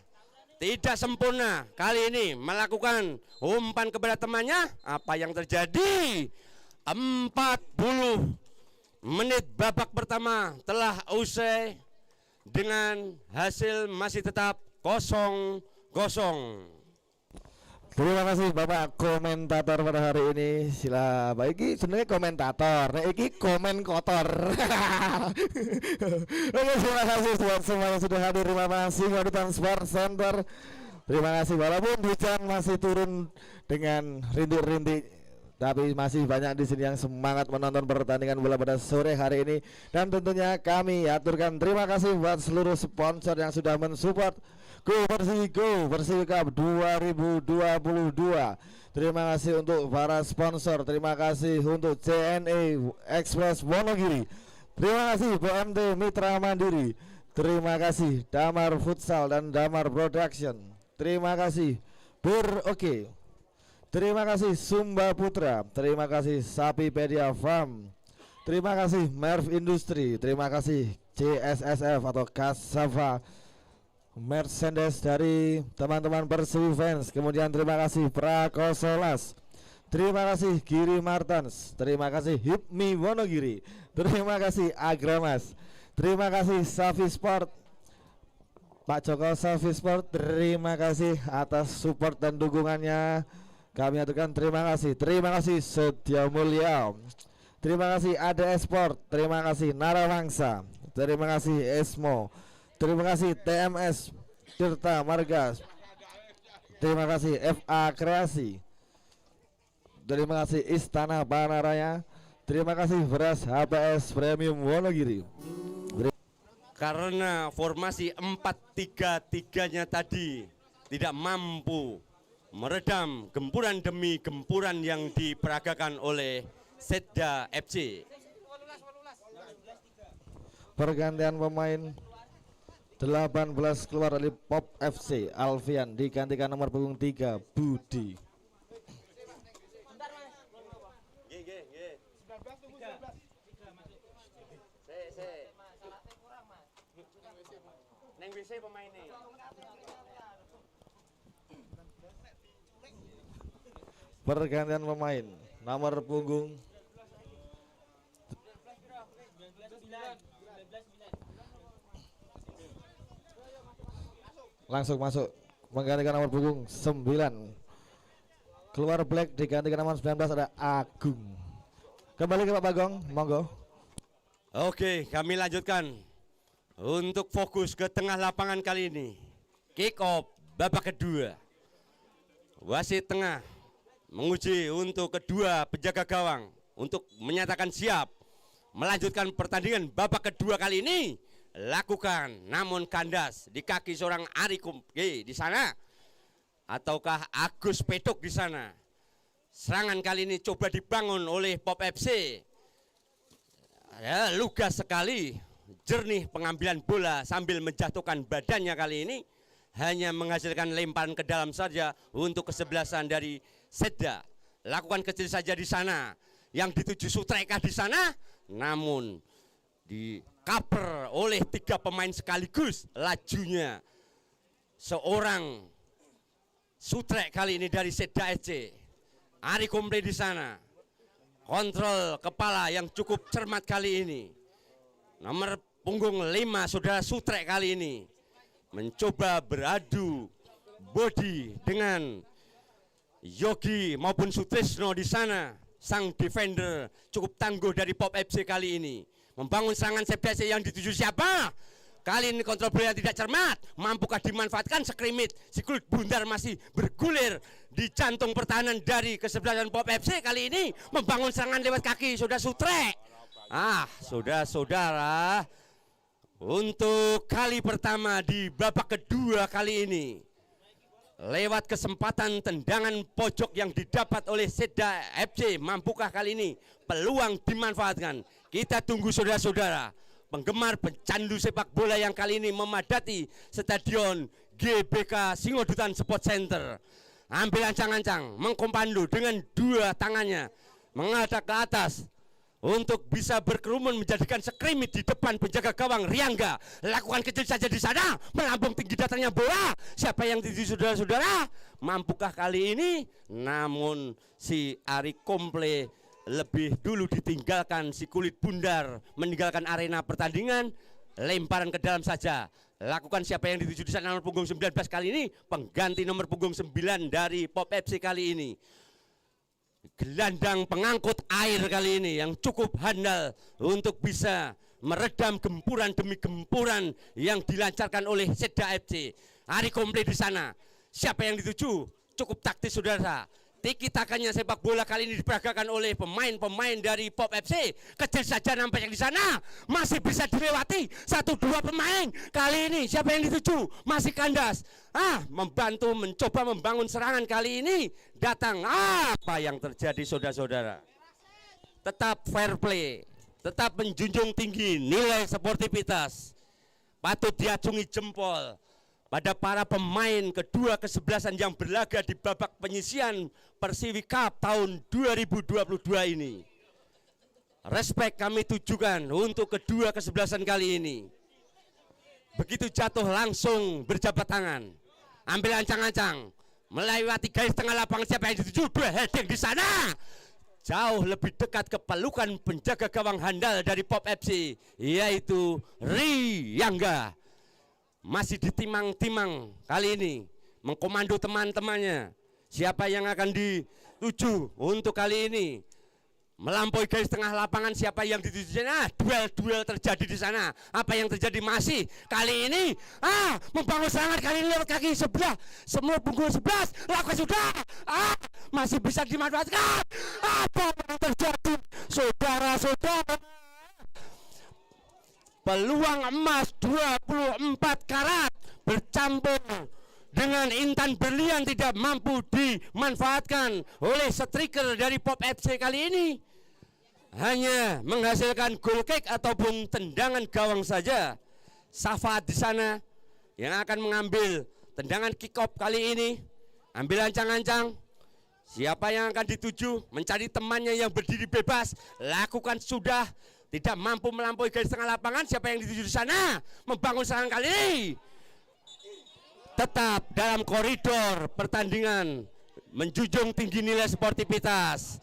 tidak sempurna kali ini melakukan umpan kepada temannya. Apa yang terjadi? 40 menit babak pertama telah usai dengan hasil masih tetap 0-0.
Terima kasih Bapak komentator pada hari ini. Sila baiki sebenarnya komentator, nah iki komen kotor. Oke, terima kasih buat semua yang sudah hadir. Terima kasih Wadutan Sport Center. Terima kasih walaupun hujan masih turun dengan rintik-rintik, tapi masih banyak di sini yang semangat menonton pertandingan bola pada sore hari ini. Dan tentunya kami aturkan terima kasih buat seluruh sponsor yang sudah mensupport Go Bersih Cup 2022. Terima kasih untuk para sponsor. Terima kasih untuk CNE Express Wonogiri. Terima kasih BMT Mitra Mandiri. Terima kasih Damar Futsal dan Damar Production. Terima kasih Oke. Terima kasih Sumba Putra. Terima kasih Sapipedia Farm. Terima kasih Merv Industri. Terima kasih CSSF atau Kasava Mercedes dari teman-teman Persiwi Fans. Kemudian terima kasih Prakosolas. Terima kasih Giri Martans. Terima kasih Hipmi Wonogiri. Terima kasih Agramas. Terima kasih Safi Sport, Pak Joko Safi Sport. Terima kasih atas support dan dukungannya. Kami aturkan terima kasih. Terima kasih Setia Mulia. Terima kasih ADS Sport. Terima kasih Narawangsa. Terima kasih Esmo. Terima kasih TMS Tirta Marga. Terima kasih FA Kreasi. Terima kasih Istana Banaraya. Terima kasih Beras HPS Premium Wonogiri.
Karena formasi 4-3-3-nya tadi tidak mampu meredam gempuran demi gempuran yang diperagakan oleh Seda FC.
Pergantian pemain 18 keluar dari Pop FC. Alfian digantikan nomor punggung 3 Budi.
Neng WC pemainnya.
Pergantian pemain nomor punggung langsung masuk menggantikan nomor punggung 9. Keluar Black digantikan nomor 19 ada Agung. Kembali ke Pak Bagong, monggo.
Oke, kami lanjutkan untuk fokus ke tengah lapangan kali ini. Kick off babak kedua. Wasit tengah menguji untuk kedua penjaga gawang untuk menyatakan siap melanjutkan pertandingan babak kedua kali ini. Lakukan, namun kandas di kaki seorang Ari Komble di sana, ataukah Agus Petuk di sana. Serangan kali ini coba dibangun oleh Pop FC. Ya, lugas sekali, jernih pengambilan bola sambil menjatuhkan badannya kali ini. Hanya menghasilkan lemparan ke dalam saja untuk kesebelasan dari Seda. Lakukan kecil saja di sana, yang dituju Sutreka di sana, namun di cover oleh 3 pemain sekaligus. Lajunya seorang Sutrek kali ini dari Seda FC. Ari Komble di sana. Kontrol kepala yang cukup cermat kali ini. Nomor punggung 5 saudara Sutrek kali ini mencoba beradu body dengan Yogi maupun Sutrisno di sana. Sang defender cukup tangguh dari Pop FC kali ini. Membangun serangan CPC yang dituju siapa? Kali ini kontrol bola tidak cermat. Mampukah dimanfaatkan skrimit? Si kulit bundar masih bergulir di jantung pertahanan dari kesebelasan Pop FC kali ini. Membangun serangan lewat kaki saudara Sutrek. Saudara-saudara, untuk kali pertama di babak kedua kali ini, lewat kesempatan tendangan pojok yang didapat oleh Seda FC, mampukah kali ini peluang dimanfaatkan? Kita tunggu saudara-saudara, penggemar pecandu sepak bola yang kali ini memadati Stadion GBK Singodutan Sport Center. Ambil ancang-ancang, mengkomando dengan 2 tangannya, menghadap ke atas, untuk bisa berkerumun menjadikan skrimit di depan penjaga gawang Riangga. Lakukan kecil saja di sana, melambung tinggi datangnya bola. Siapa yang dituju saudara-saudara? Mampukah kali ini? Namun si Ari Komple lebih dulu ditinggalkan, si kulit bundar meninggalkan arena pertandingan. Lemparan ke dalam saja. Lakukan siapa yang dituju di sana, nomor punggung 19 kali ini, pengganti nomor punggung 9 dari Pop FC kali ini. Gelandang pengangkut air kali ini yang cukup handal untuk bisa meredam gempuran demi gempuran yang dilancarkan oleh Seda FC. Ari Komple di sana. Siapa yang dituju? Cukup taktis saudara. Tiki takanya sepak bola kali ini diperagakan oleh pemain-pemain dari Pop FC. Kecil saja nampaknya di sana, masih bisa dilewati 1-2 pemain. Kali ini siapa yang dituju? Masih kandas. Membantu mencoba membangun serangan kali ini. Datang apa yang terjadi saudara-saudara? Tetap fair play, tetap menjunjung tinggi nilai sportivitas. Patut diacungi jempol pada para pemain kedua kesebelasan yang berlaga di babak penyisian Persiwi Cup tahun 2022 ini. Respek kami tujukan untuk kedua kesebelasan kali ini. Begitu jatuh langsung berjabat tangan, ambil ancang-ancang, melewati garis tengah lapangan. Siapa yang dituju? Dua heading di sana. Jauh lebih dekat ke pelukan penjaga gawang handal dari Pop FC, yaitu Riangga. Masih ditimang-timang kali ini, mengkomando teman-temannya. Siapa yang akan dituju untuk kali ini? Melampaui garis tengah lapangan, siapa yang dituju di sana? Duel-duel terjadi di sana. Apa yang terjadi masih kali ini? Membangun serangan kali ini lewat kaki sebelah. Semua punggung 11, lakukan sudah. Masih bisa dimanfaatkan. Apa yang terjadi? Saudara-saudara, peluang emas 24 karat bercampur dengan intan berlian tidak mampu dimanfaatkan oleh striker dari Pop FC kali ini. Hanya menghasilkan goal kick ataupun tendangan gawang saja. Safaat di sana yang akan mengambil tendangan kick off kali ini. Ambil ancang-ancang. Siapa yang akan dituju? Mencari temannya yang berdiri bebas. Lakukan sudah. Tidak mampu melampaui garis tengah lapangan. Siapa yang dituju di sana? Membangun serangan kali ini. Tetap dalam koridor pertandingan, menjunjung tinggi nilai sportivitas.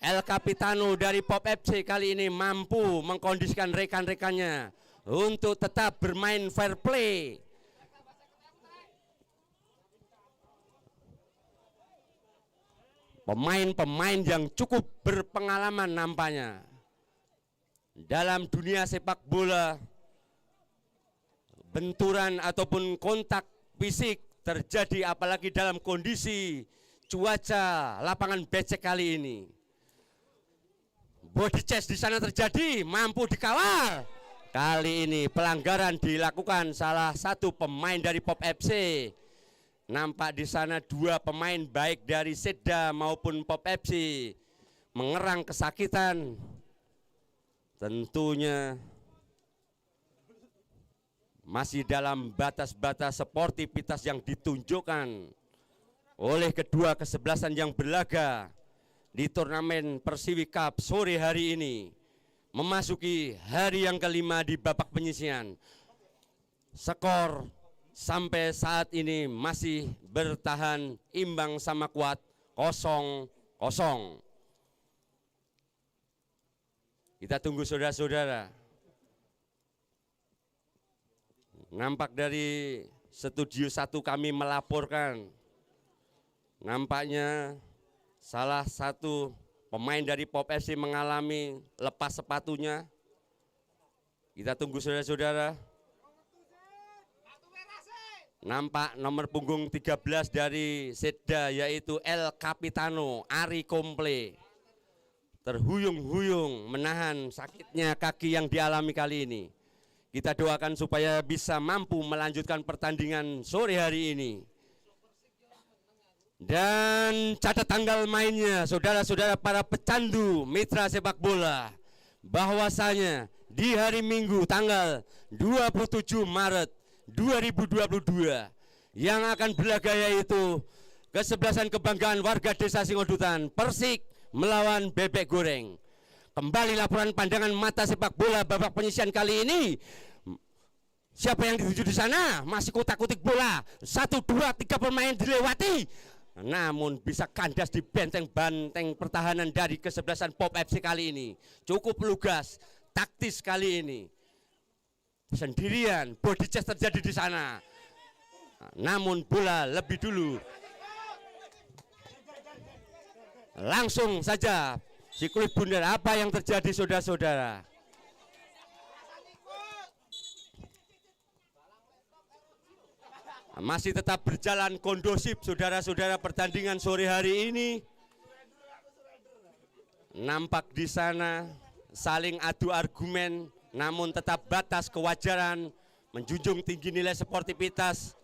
El Capitano dari Pop FC kali ini mampu mengkondisikan rekan-rekannya untuk tetap bermain fair play. Pemain-pemain yang cukup berpengalaman nampaknya dalam dunia sepak bola. Benturan ataupun kontak fisik terjadi apalagi dalam kondisi cuaca lapangan becek kali ini. Body chest di sana terjadi, mampu dikawal. Kali ini pelanggaran dilakukan salah satu pemain dari Pop FC. Nampak di sana dua pemain baik dari Seda maupun Pop FC mengerang kesakitan. Tentunya masih dalam batas-batas sportivitas yang ditunjukkan oleh kedua kesebelasan yang berlaga di turnamen Persiwi Cup sore hari ini, memasuki hari yang kelima di babak penyisian. Skor sampai saat ini masih bertahan imbang sama kuat 0-0. Kita tunggu saudara-saudara. Nampak dari studio 1 kami melaporkan, nampaknya salah satu pemain dari Pop FC mengalami lepas sepatunya. Kita tunggu saudara-saudara. Nampak nomor punggung 13 dari Seda yaitu El Capitano, Ari Komple, terhuyung-huyung menahan sakitnya kaki yang dialami kali ini. Kita doakan supaya bisa mampu melanjutkan pertandingan sore hari ini. Dan catat tanggal mainnya, saudara-saudara para pecandu mitra sepak bola, bahwasanya di hari Minggu tanggal 27 Maret 2022 yang akan berlaga yaitu kesebelasan kebanggaan warga desa Singodutan, Persik melawan Bebek Goreng. Kembali laporan pandangan mata sepak bola babak penyisian kali ini. Siapa yang dituju di sana? Masih kotak-kotik bola. 1, 2, 3 pemain dilewati. Namun bisa kandas di benteng-benteng pertahanan dari kesebelasan Pop FC kali ini. Cukup lugas, taktis kali ini. Sendirian, body chest terjadi di sana. Namun bola lebih dulu. Langsung saja si kulit bundar, apa yang terjadi saudara-saudara? Masih tetap berjalan kondusif saudara-saudara pertandingan sore hari ini. Nampak di sana saling adu argumen, namun tetap batas kewajaran, menjunjung tinggi nilai sportivitas.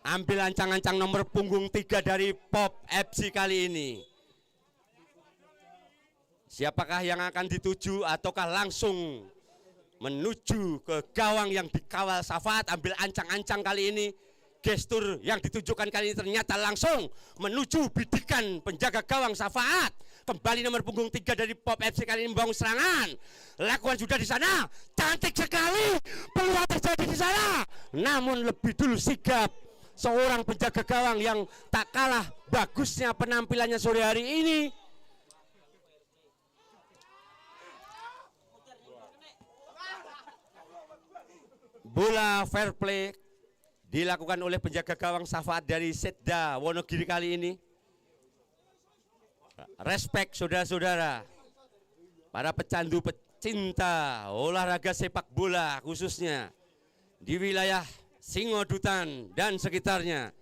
Ambil ancang-ancang nomor punggung 3 dari Pop FC kali ini. Siapakah yang akan dituju ataukah langsung menuju ke gawang yang dikawal Safaat? Ambil ancang-ancang kali ini. Gestur yang ditujukan kali ini ternyata langsung menuju bidikan penjaga gawang Safaat. Kembali nomor punggung 3 dari Pop FC kali ini membangun serangan. Lakukan sudah di sana. Cantik sekali. Peluang terjadi di sana. Namun lebih dulu sigap seorang penjaga gawang yang tak kalah bagusnya penampilannya sore hari ini. Bola fair play dilakukan oleh penjaga gawang Safaat dari Setda Wonogiri kali ini. Respect saudara-saudara, para pecandu pecinta olahraga sepak bola khususnya di wilayah Singodutan dan sekitarnya.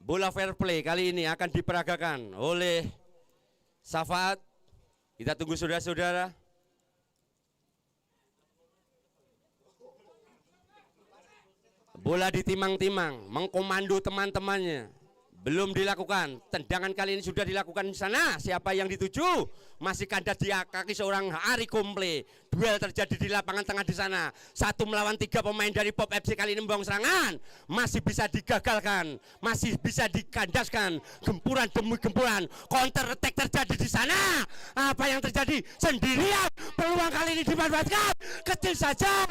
Bola fair play kali ini akan diperagakan oleh Safaat. Kita tunggu saudara-saudara. Bola ditimang-timang, mengkomando teman-temannya. Belum dilakukan. Tendangan kali ini sudah dilakukan di sana. Siapa yang dituju? Masih kandas di kaki seorang Ari Komple. Duel terjadi di lapangan tengah di sana. 1 melawan 3 pemain dari Pop FC kali ini membangun serangan. Masih bisa digagalkan, masih bisa dikandaskan. Gempuran demi gempuran. Counter attack terjadi di sana. Apa yang terjadi? Sendirian. Peluang kali ini dimanfaatkan. Kecil saja.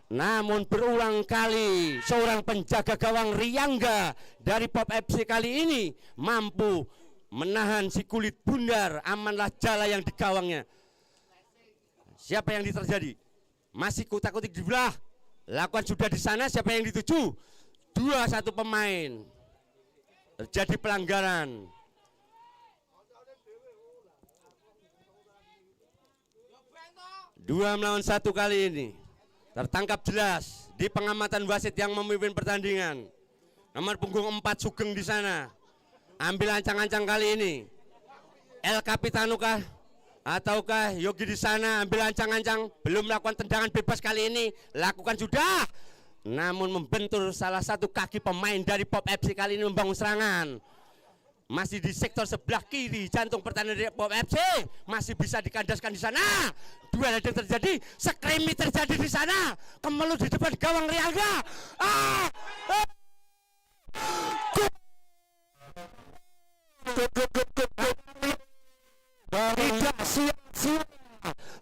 Namun berulang kali seorang penjaga gawang Riyangga dari Pop FC kali ini mampu menahan si kulit bundar Amanlah Jala yang di gawangnya. Siapa yang terjadi? Masih kutak-kutik di belah. Lakukan sudah di sana. Siapa yang dituju? 2-1 pemain. Terjadi pelanggaran. Dua melawan 1 kali ini. Tertangkap jelas di pengamatan wasit yang memimpin pertandingan. Nomor punggung 4 Sugeng di sana. Ambil ancang-ancang kali ini. El Capitano kah? Ataukah Yogi di sana ambil ancang-ancang? Belum melakukan tendangan bebas kali ini. Lakukan sudah. Namun membentur salah satu kaki pemain dari Pop FC kali ini membangun serangan. Masih di sektor sebelah kiri jantung pertahanan dari Pop FC, masih bisa dikandaskan di sana. Duel yang terjadi, skrimi terjadi di sana. Kemelut di depan gawang Riyangga. Tidak sia-sia.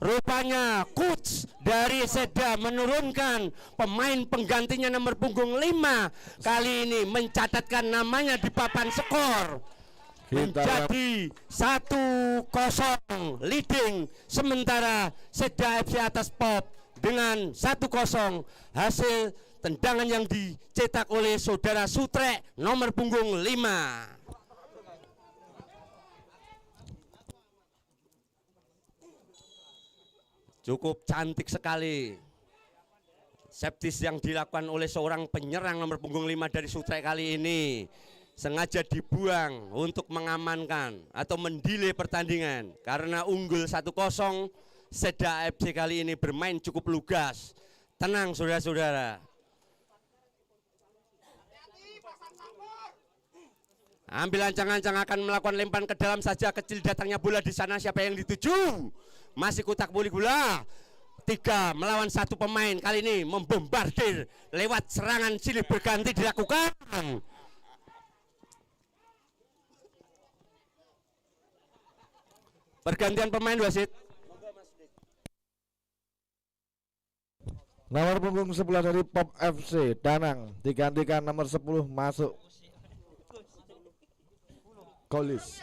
Rupanya coach dari Seda menurunkan pemain penggantinya nomor punggung 5 kali ini mencatatkan namanya di papan skor. Menjadi 1-0 leading, sementara Seda FC atas Pop dengan 1-0 hasil tendangan yang dicetak oleh saudara Sutrek nomor punggung 5. Cukup cantik sekali septis yang dilakukan oleh seorang penyerang nomor punggung 5 dari Sutrek kali ini. Sengaja dibuang untuk mengamankan atau mendelay pertandingan. Karena unggul 1-0, Seda FC kali ini bermain cukup lugas. Tenang saudara-saudara. Ambil ancang-ancang akan melakukan lemparan ke dalam saja, kecil datangnya bola di sana. Siapa yang dituju? Masih kutak bola bola. 3 melawan 1 pemain kali ini membombardir lewat serangan silih berganti dilakukan. Pergantian pemain wasit.
Nomor punggung 11 dari Pop FC Danang digantikan nomor 10 masuk Kolis.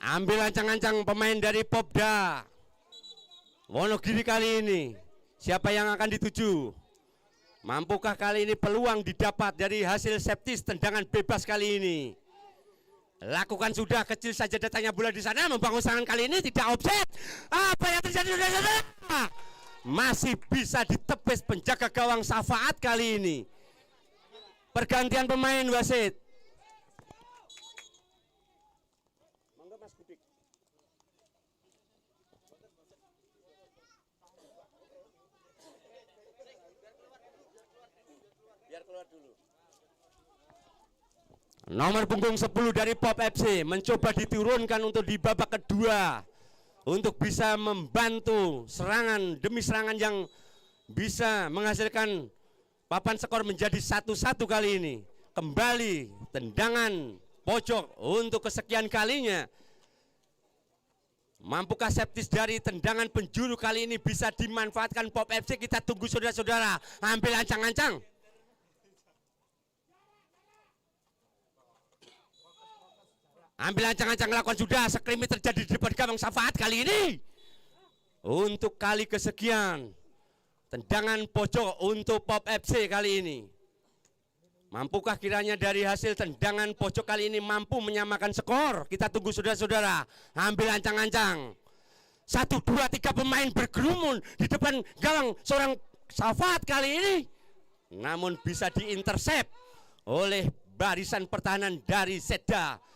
Ambil ancang-ancang pemain dari Popda Wonogiri kali ini. Siapa yang akan dituju? Mampukah kali ini peluang didapat dari hasil septis tendangan bebas kali ini? Lakukan sudah, kecil saja datangnya bola di sana, membangun serangan kali ini tidak offset. Apa yang terjadi saudara? Masih bisa ditepis penjaga gawang Safaat kali ini. Pergantian pemain wasit. Nomor punggung 10 dari Pop FC mencoba diturunkan untuk di babak kedua untuk bisa membantu serangan demi serangan yang bisa menghasilkan papan skor menjadi 1-1 kali ini. Kembali tendangan pojok untuk kesekian kalinya. Mampukah septis dari tendangan penjuru kali ini bisa dimanfaatkan Pop FC? Kita tunggu saudara-saudara. Ambil ancang-ancang. Ambil ancang-ancang, lakukan sudah. Sekrimit terjadi di depan gawang Safaat kali ini. Untuk kali kesekian. Tendangan pojok untuk Pop FC kali ini. Mampukah kiranya dari hasil tendangan pojok kali ini mampu menyamakan skor? Kita tunggu saudara-saudara. Ambil ancang-ancang. 1, 2, 3 pemain berkerumun di depan gawang seorang Safaat kali ini. Namun bisa diintersep oleh barisan pertahanan dari Seda.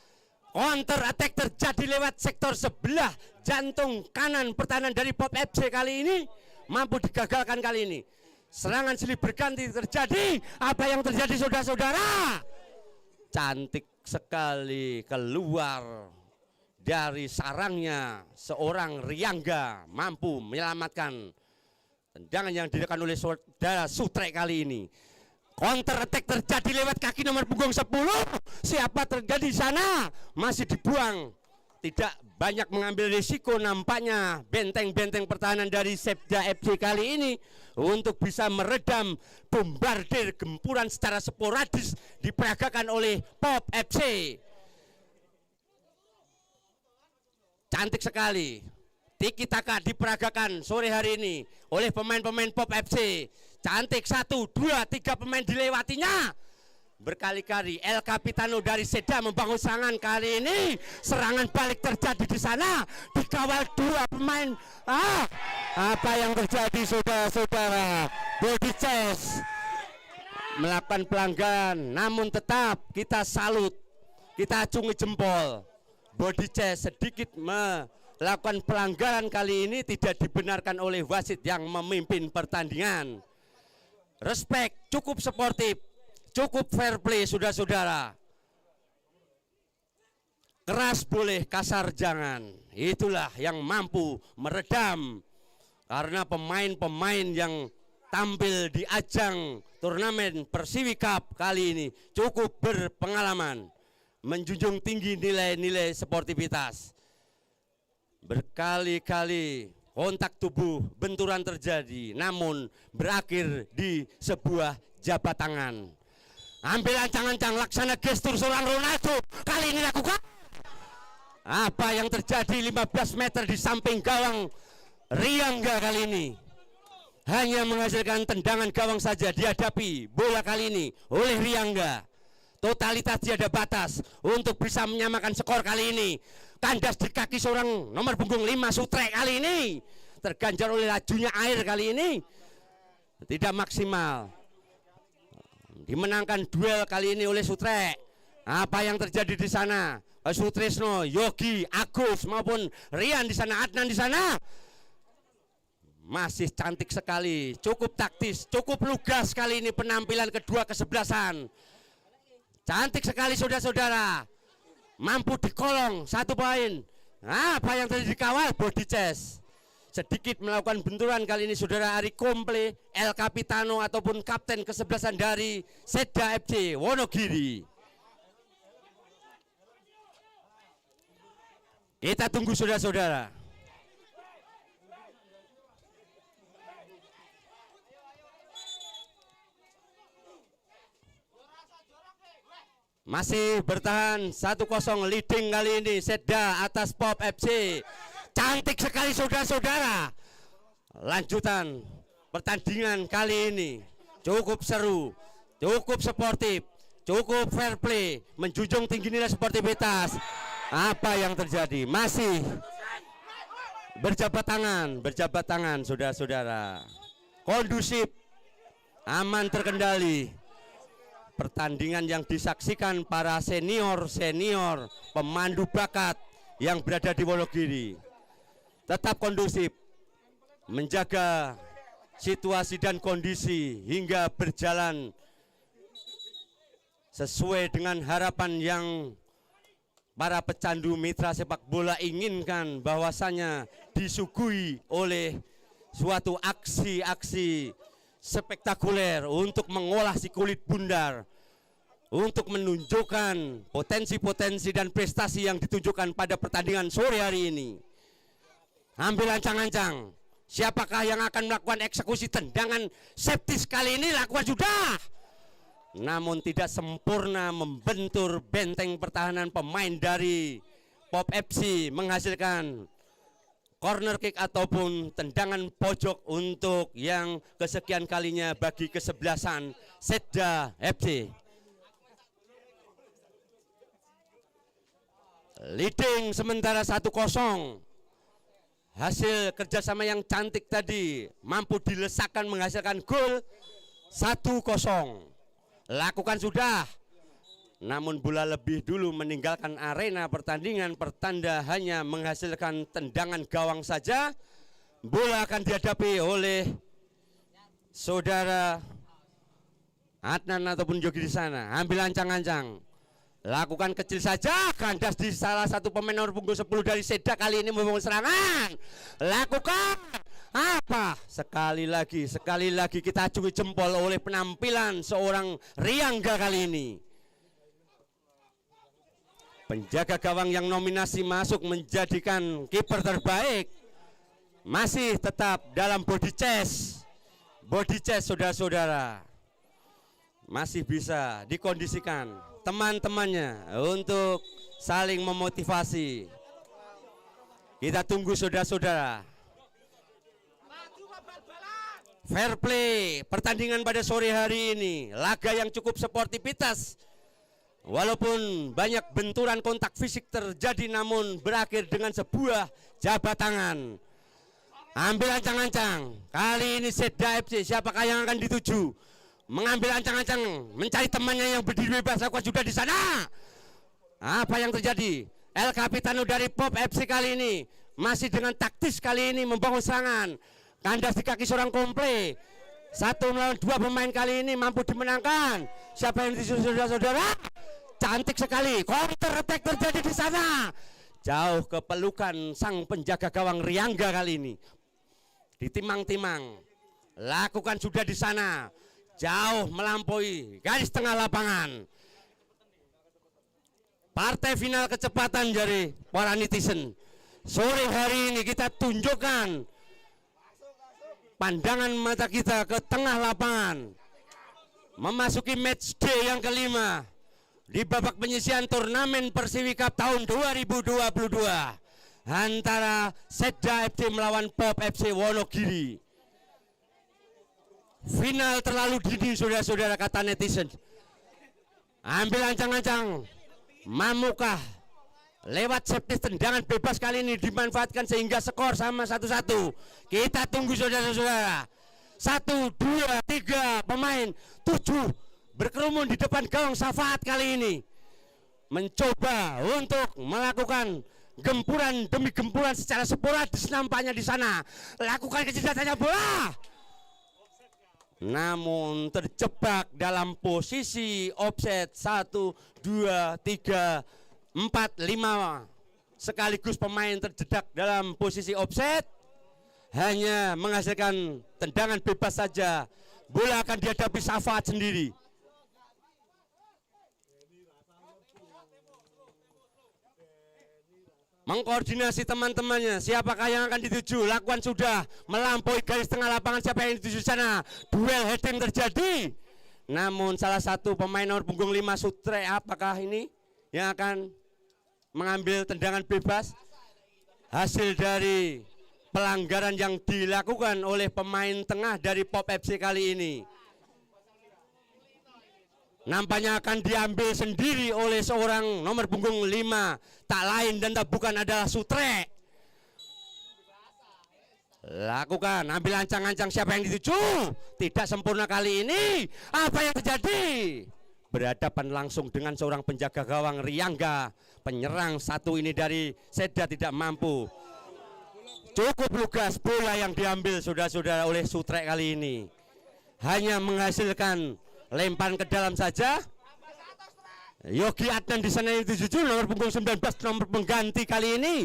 Counter attack terjadi lewat sektor sebelah jantung kanan pertahanan dari Pop FC kali ini. Mampu digagalkan kali ini. Serangan silih berganti terjadi. Apa yang terjadi saudara-saudara? Cantik sekali keluar dari sarangnya seorang Riangga. Mampu menyelamatkan tendangan yang dilakukan oleh saudara Sutrek kali ini. Counter attack terjadi lewat kaki nomor punggung 10. Siapa terjadi di sana? Masih dibuang. Tidak banyak mengambil risiko nampaknya benteng-benteng pertahanan dari Sepda FC kali ini untuk bisa meredam bombardir gempuran secara sporadis diperagakan oleh Pop FC. Cantik sekali. Tiki taka diperagakan sore hari ini oleh pemain-pemain Pop FC. Cantik 1, 2, 3 pemain dilewatinya. Berkali-kali El Capitano dari Seda membangun serangan kali ini. Serangan balik terjadi di sana. Dikawal 2 pemain. Apa yang terjadi saudara-saudara? Body chest melakukan pelanggaran. Namun tetap kita salut. Kita acungi jempol. Body chest sedikit melakukan pelanggaran kali ini tidak dibenarkan oleh wasit yang memimpin pertandingan. Respect, cukup sportif, cukup fair play saudara-saudara. Keras boleh, kasar jangan. Itulah yang mampu meredam. Karena pemain-pemain yang tampil di ajang turnamen Persiwi Cup kali ini cukup berpengalaman, menjunjung tinggi nilai-nilai sportivitas. Berkali-kali kontak tubuh, benturan terjadi, namun berakhir di sebuah jabat tangan. Ambil ancang-ancang, laksana gestur seorang Ronaldo. Kali ini lakukan. Apa yang terjadi 15 meter di samping gawang Riangga kali ini. Hanya menghasilkan tendangan gawang saja dihadapi bola kali ini oleh Riangga. Totalitas tiada batas untuk bisa menyamakan skor kali ini. Kandas di kaki seorang nomor punggung 5 Sutrek kali ini. Terganjar oleh lajunya air kali ini. Tidak maksimal. Dimenangkan duel kali ini oleh Sutrek. Apa yang terjadi di sana? Sutrisno, Yogi, Agus maupun Rian di sana, Adnan di sana. Masih cantik sekali, cukup taktis, cukup lugas kali ini penampilan kedua kesebelasan. Cantik sekali saudara-saudara. mampu dikolong 1 poin. Apa yang terjadi dikawal body chest. Sedikit melakukan benturan kali ini saudara Ari Komple, El Capitano ataupun kapten kesebelasan dari Seda FC Wonogiri. Kita tunggu saudara-saudara. Masih bertahan 1-0 leading kali ini Seda atas Pop FC. Cantik sekali saudara-saudara. Lanjutan pertandingan kali ini cukup seru, cukup sportif, cukup fair play, menjunjung tinggi nilai sportivitas. Apa yang terjadi? Masih berjabat tangan saudara-saudara. Kondusif, aman, terkendali. Pertandingan yang disaksikan para senior pemandu bakat yang berada di Wonogiri tetap kondusif, menjaga situasi dan kondisi hingga berjalan sesuai dengan harapan yang para pecandu mitra sepak bola inginkan, bahwasanya disuguhi oleh suatu aksi-aksi spektakuler untuk mengolah si kulit bundar, untuk menunjukkan potensi-potensi dan prestasi yang ditunjukkan pada pertandingan sore hari ini. Ambil ancang-ancang, siapakah yang akan melakukan eksekusi tendangan septis kali ini? Lakukan sudah, namun tidak sempurna, membentur benteng pertahanan pemain dari Pop FC, menghasilkan corner kick ataupun tendangan pojok untuk yang kesekian kalinya bagi kesebelasan Seda FC. Leading sementara 1-0. Hasil kerjasama yang cantik tadi mampu dilesakkan menghasilkan gol 1-0. Lakukan sudah, namun bola lebih dulu meninggalkan arena pertandingan, pertanda hanya menghasilkan tendangan gawang saja. Bola akan dihadapi oleh saudara Adnan ataupun Jogi di sana. Ambil ancang-ancang, lakukan kecil saja, kandas di salah satu pemain nomor punggung 10 dari Seda kali ini membangun serangan. Lakukan apa? Sekali lagi kita acungi jempol oleh penampilan seorang Riangga kali ini. Penjaga gawang yang nominasi masuk menjadikan kiper terbaik masih tetap dalam body chest. Body chest saudara-saudara, masih bisa dikondisikan teman-temannya untuk saling memotivasi. Kita tunggu saudara-saudara. Fair play pertandingan pada sore hari ini, laga yang cukup sportivitas. Walaupun banyak benturan kontak fisik terjadi, namun berakhir dengan sebuah jabat tangan. Ambil ancang-ancang, kali ini Seda FC, siapakah yang akan dituju? Mengambil ancang-ancang, mencari temannya yang berdiri bebas. Lakukan sudah di sana. Apa yang terjadi? El Capitano dari Pop FC kali ini masih dengan taktis kali ini membangun serangan. Kandas di kaki seorang Komple. 1 melawan 2 pemain kali ini mampu dimenangkan. Siapa yang dituju saudara-saudara? Cantik sekali. Counter attack terjadi di sana. Jauh ke pelukan sang penjaga gawang Riangga kali ini. Ditimang-timang. Lakukan sudah di sana. Jauh melampaui garis tengah lapangan. Partai final kecepatan dari para netizen. Sore hari ini kita tunjukkan pandangan mata kita ke tengah lapangan. Memasuki match day yang kelima di babak penyisihan turnamen Persiwi Cup tahun 2022 antara Seda FC melawan Pop FC Wonogiri. Final terlalu dini saudara-saudara, kata netizen. Ambil ancang-ancang, mamukah lewat septis tendangan bebas kali ini dimanfaatkan sehingga skor sama 1-1. Kita tunggu saudara-saudara. 1, 2, 3 pemain 7 berkerumun di depan gawang Safaat kali ini, mencoba untuk melakukan gempuran demi gempuran secara sporadis nampaknya di sana. Lakukan kejedatannya bola, namun terjebak dalam posisi offset. 1, 2, 3 4-5 sekaligus pemain terjedak dalam posisi offset, hanya menghasilkan tendangan bebas saja. Bola akan dihadapi Safaat sendiri. Mengkoordinasi teman-temannya, siapakah yang akan dituju? Lakukan sudah, melampaui garis tengah lapangan, siapa yang dituju sana? Duel heading terjadi. Namun salah satu pemain nomor punggung 5 Sutre, apakah ini yang akan mengambil tendangan bebas? Hasil dari pelanggaran yang dilakukan oleh pemain tengah dari Pop FC kali ini. Nampaknya akan diambil sendiri oleh seorang nomor punggung 5, tak lain dan tak bukan adalah Sutre. Lakukan, ambil ancang-ancang, siapa yang dituju? Tidak sempurna kali ini. Apa yang terjadi? Berhadapan langsung dengan seorang penjaga gawang Riyangga. Penyerang satu ini dari Seda tidak mampu. Cukup lugas bola yang diambil saudara-saudara oleh Sutre kali ini. Hanya menghasilkan lemparan ke dalam saja. Yogi Adnan di sana yang dituju, nomor punggung 19, nomor pengganti kali ini.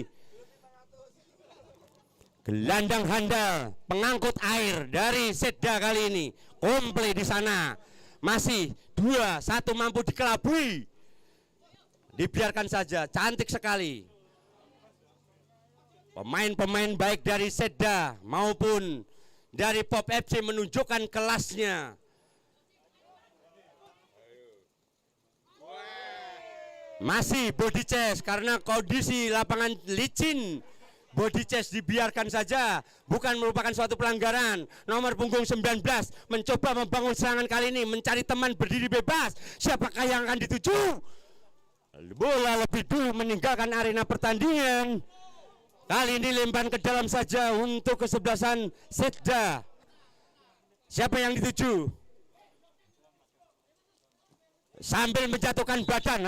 Gelandang handal pengangkut air dari Seda kali ini. Komple di sana. Masih 2-1 mampu dikelabui. Dibiarkan saja, cantik sekali. Pemain-pemain baik dari Seda maupun dari Pop FC menunjukkan kelasnya. Masih body chest karena kondisi lapangan licin. Body chest dibiarkan saja, bukan merupakan suatu pelanggaran. Nomor punggung 19 mencoba membangun serangan kali ini, mencari teman berdiri bebas. Siapakah yang akan dituju? Bola lebih dulu meninggalkan arena pertandingan. Kali ini lemparan ke dalam saja untuk kesebelasan Seda. Siapa yang dituju? Sambil menjatuhkan badan,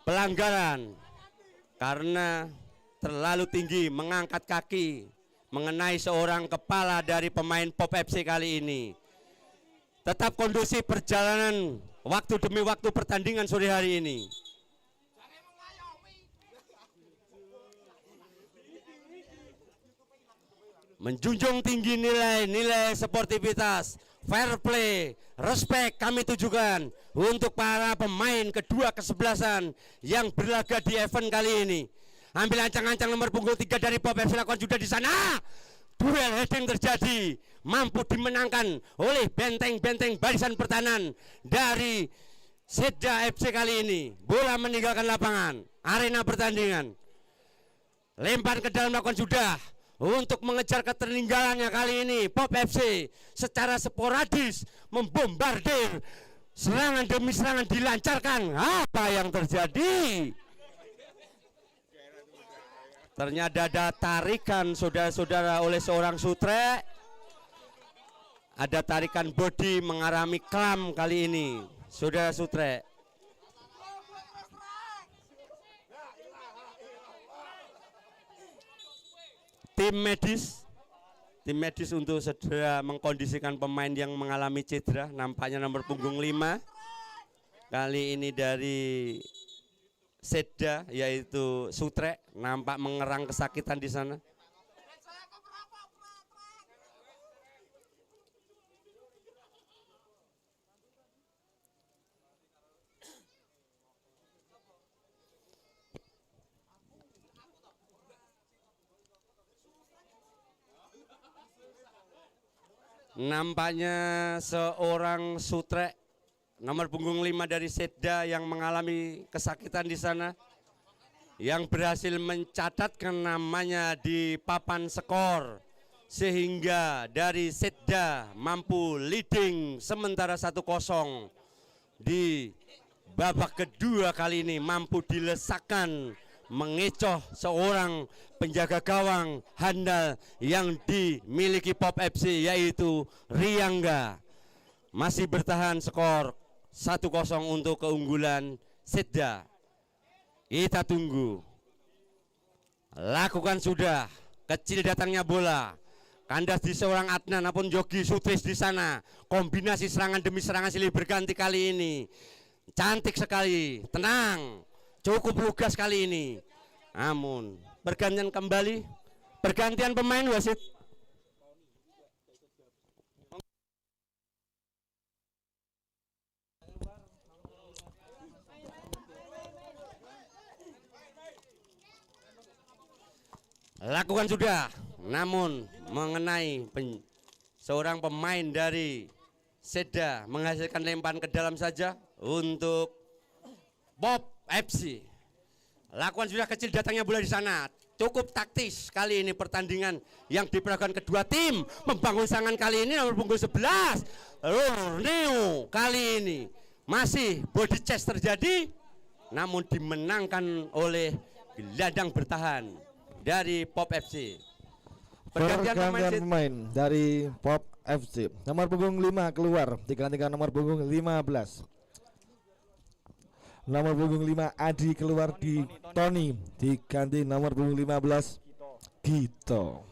pelanggaran karena terlalu tinggi mengangkat kaki mengenai seorang kepala dari pemain Pop FC kali ini. Tetap kondusif perjalanan waktu demi waktu pertandingan sore hari ini. Menjunjung tinggi nilai-nilai sportivitas, fair play, respect kami tujukan untuk para pemain kedua kesebelasan yang berlaga di event kali ini. Ambil ancang-ancang nomor punggung 3 dari Pop FC, lakukan juga di sana. Duel heading terjadi, mampu dimenangkan oleh benteng-benteng barisan pertahanan dari Seda FC kali ini. Bola meninggalkan lapangan, arena pertandingan. Lempar ke dalam, lakukan sudah. Untuk mengejar ketertinggalannya kali ini Pop FC secara sporadis membombardir, serangan demi serangan dilancarkan. Apa yang terjadi? Ternyata ada tarikan saudara-saudara oleh seorang Sutre. Ada tarikan body mengarami klam kali ini saudara Sutre. Tim medis untuk segera mengkondisikan pemain yang mengalami cedera. Nampaknya nomor punggung 5 kali ini dari Seda, yaitu Sutre, nampak mengerang kesakitan di sana. Nampaknya seorang Sutre nomor punggung 5 dari Seda yang mengalami kesakitan di sana, yang berhasil mencatatkan namanya di papan skor, sehingga dari Seda mampu leading sementara 1-0 di babak kedua kali ini, mampu dilesakkan, mengecoh seorang penjaga gawang handal yang dimiliki Pop FC, yaitu Riyangga. Masih bertahan skor 1-0 untuk keunggulan Seda. Kita tunggu. Lakukan sudah, kecil datangnya bola. Kandas di seorang Adnan maupun Yogi Sutris di sana. Kombinasi serangan demi serangan silih berganti kali ini. Cantik sekali, tenang. cukup lugas kali ini. Namun pergantian kembali, pergantian pemain wasit. Lakukan sudah, namun mengenai seorang pemain dari Seda menghasilkan lemparan ke dalam saja untuk Pop FC. Lakukan sudah kecil datangnya bola di sana. Cukup taktis kali ini pertandingan yang diperagakan kedua tim. Membangun serangan kali ini nomor punggung 11. Neo kali ini masih body chest terjadi, namun dimenangkan oleh gelandang bertahan dari Pop FC.
Pergantian pemain dari Pop FC. Nomor punggung 5 keluar digantikan nomor punggung 15. Nomor punggung 5 Adi keluar di Tony diganti nomor punggung 15 Gito.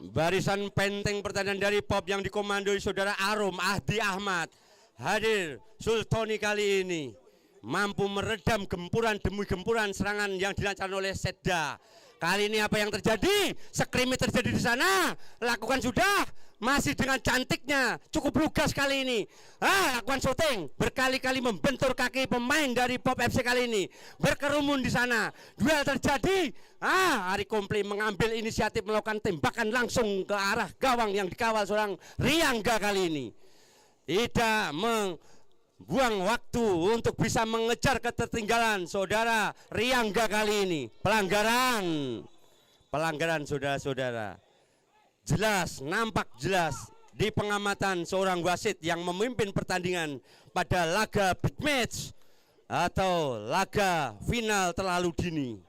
Barisan penteng pertahanan dari Pop yang dikomandoi saudara Arum Ahdi Ahmad hadir. Sultoni kali ini mampu meredam gempuran demi gempuran serangan yang dilancarkan oleh Seda. Kali ini apa yang terjadi? Skrimmage terjadi di sana. Lakukan sudah, masih dengan cantiknya, cukup lugas kali ini. Lakukan shooting, berkali-kali membentur kaki pemain dari Pop FC kali ini. Berkerumun di sana, duel terjadi. Ari Kompli mengambil inisiatif melakukan tembakan langsung ke arah gawang yang dikawal seorang Riangga kali ini. Tidak buang waktu untuk bisa mengejar ketertinggalan saudara Riangga kali ini. Pelanggaran saudara-saudara. Jelas, nampak jelas di pengamatan seorang wasit yang memimpin pertandingan pada laga big match atau laga final terlalu dini.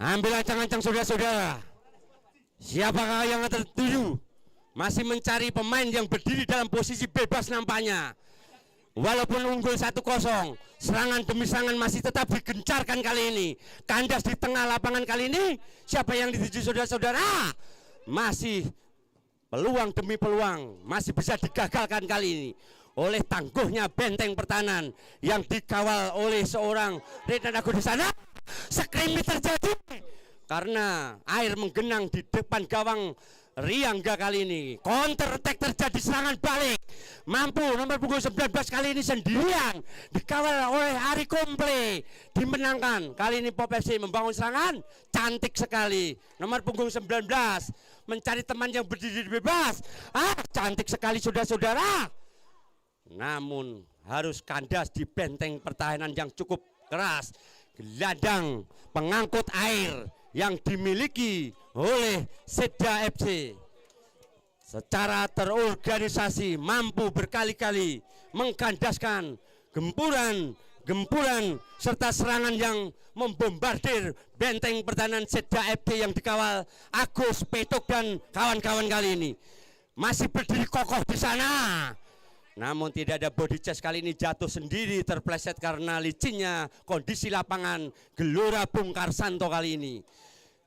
Ambil ancang-ancang saudara-saudara. Siapakah yang tertuju? Masih mencari pemain yang berdiri dalam posisi bebas nampaknya. Walaupun unggul 1-0, serangan demi serangan masih tetap digencarkan kali ini. Kandas di tengah lapangan kali ini. Siapa yang dituju saudara-saudara? Masih peluang demi peluang masih bisa digagalkan kali ini oleh tangguhnya benteng pertahanan yang dikawal oleh seorang Renan Agung di sana. Skrimmage terjadi karena air menggenang di depan gawang Riangga kali ini. Counter attack terjadi, serangan balik. Mampu nomor punggung 19 kali ini sendirian dikawal oleh Ari Komple. Dimenangkan. Kali ini Pop FC membangun serangan cantik sekali. Nomor punggung 19 mencari teman yang berdiri bebas. Cantik sekali saudara-saudara. Namun harus kandas di benteng pertahanan yang cukup keras. Gelandang pengangkut air yang dimiliki oleh Seda FC secara terorganisasi mampu berkali-kali mengkandaskan gempuran serta serangan yang membombardir benteng pertahanan Seda FC yang dikawal Agus Petuk dan kawan-kawan kali ini. Masih berdiri kokoh di sana. Namun tidak ada body chest kali ini, jatuh sendiri terpleset karena licinnya kondisi lapangan Gelora Bung Karsanto kali ini.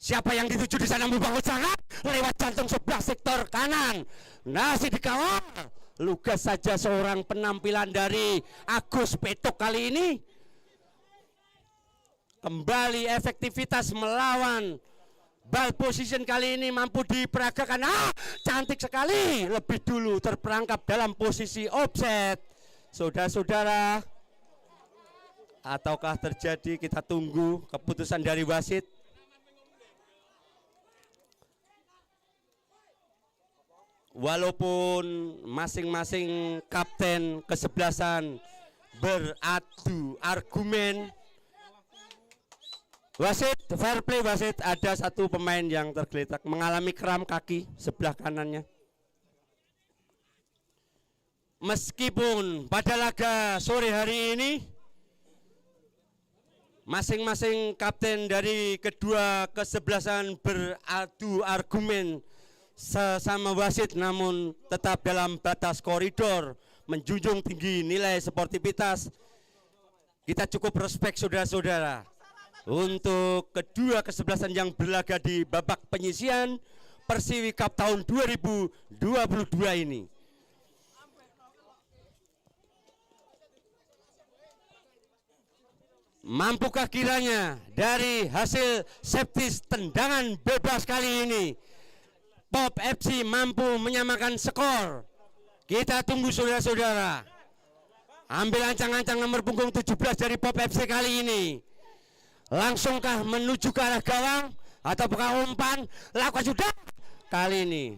Siapa yang dituju di sana membangun serangan lewat jantung sebelah sektor kanan. Masih dikawal. Lugas saja seorang penampilan dari Agus Petuk kali ini. Kembali efektivitas melawan. Ball position kali ini mampu diperagakan. Cantik sekali. Lebih dulu terperangkap dalam posisi offset. Saudara-saudara, ataukah terjadi, kita tunggu keputusan dari wasit. Walaupun masing-masing kapten kesebelasan beradu argumen, wasit fair play, wasit ada satu pemain yang tergeletak mengalami kram kaki sebelah kanannya. Meskipun pada laga sore hari ini masing-masing kapten dari kedua kesebelasan beradu argumen sesama wasit, namun tetap dalam batas koridor, menjunjung tinggi nilai sportivitas. Kita cukup respect saudara-saudara. untuk kedua kesebelasan yang berlaga di babak penyisian Persiwi Cup tahun 2022 ini. Mampukah kiranya dari hasil septis tendangan bebas kali ini Pop FC mampu menyamakan skor? Kita tunggu saudara-saudara. Ambil ancang-ancang nomor punggung 17 dari Pop FC kali ini. Langsungkah menuju ke arah gawang ataukah umpan? Lakukan sudah. Kali ini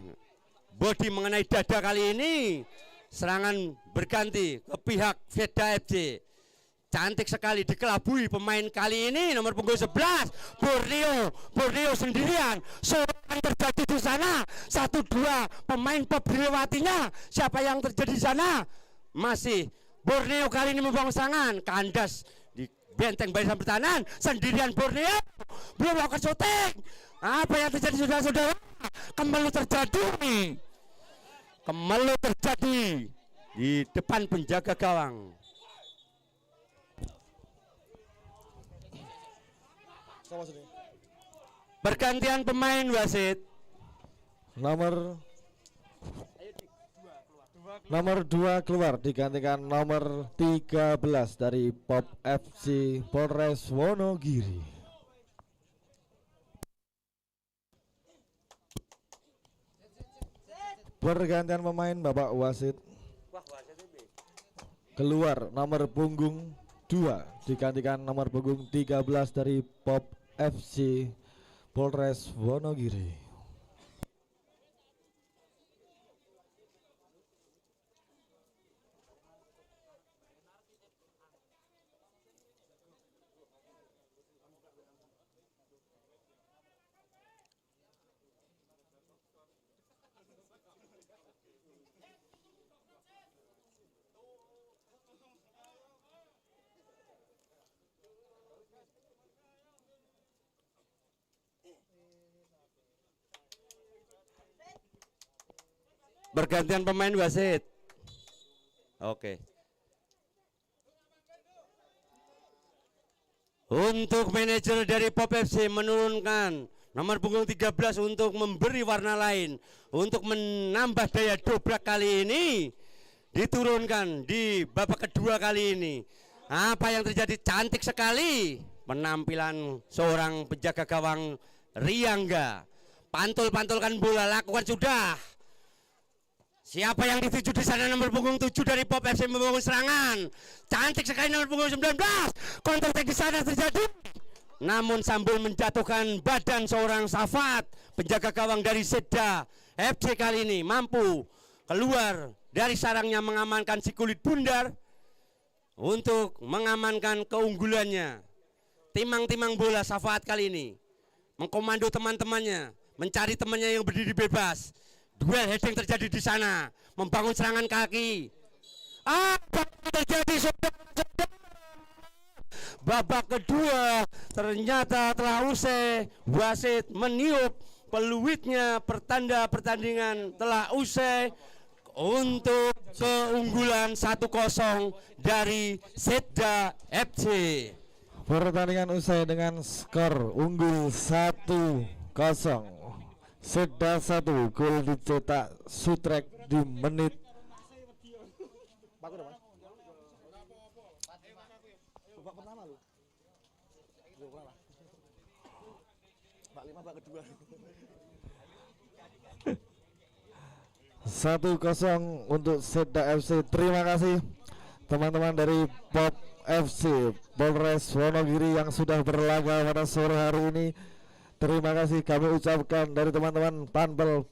body mengenai dada, kali ini serangan berganti ke pihak Veda FC. Cantik sekali dikelabui pemain kali ini nomor punggung 11 Borneo sendirian. Seorang terjadi di sana. 1-2 pemain Pop dilewatinya. Siapa yang terjadi di sana? Masih Borneo kali ini membangun serangan. Kandas di benteng barisan pertahanan. Sendirian Borneo. Belum melakukan syuting. Apa yang terjadi saudara-saudara? Kembali terjadi. Kembali terjadi di depan penjaga gawang. Pergantian pemain wasit.
Nomor 2 keluar digantikan nomor 13 dari Pop FC Polres Wonogiri. Pergantian pemain Bapak wasit. Keluar nomor punggung 2 digantikan nomor punggung 13 dari Pop FC Polres Wonogiri.
Pergantian pemain wasit. Oke. Untuk manajer dari Pop FC menurunkan nomor punggung 13 untuk memberi warna lain, untuk menambah daya dobrak kali ini. Diturunkan di babak kedua kali ini. Apa yang terjadi? Cantik sekali penampilan seorang penjaga gawang Riyangga. Pantul-pantulkan bola, lakukan sudah. Siapa yang dituju di sana? Nomor punggung 7 dari Pop FC membangun serangan. Cantik sekali nomor punggung 19. Counter attack di sana terjadi. Namun sambil menjatuhkan badan seorang Safat, penjaga gawang dari Seda FC kali ini mampu keluar dari sarangnya, mengamankan si kulit bundar untuk mengamankan keunggulannya. Timang-timang bola Safat kali ini mengkomando teman-temannya, mencari temannya yang berdiri bebas. Duel heading terjadi di sana, membangun serangan kaki. Apa yang terjadi saudara-saudara? Babak kedua ternyata telah usai. Wasit meniup peluitnya, pertanda pertandingan telah usai untuk keunggulan 1-0 dari Seda FC.
Pertandingan usai dengan skor unggul 1-0. Seda 1, gol dicetak Sutrek di menit satu kosong untuk Seda FC. Terima kasih teman-teman dari Pop FC Polres Wonogiri yang sudah berlaga pada sore hari ini. Terima kasih kami ucapkan dari teman-teman Panpel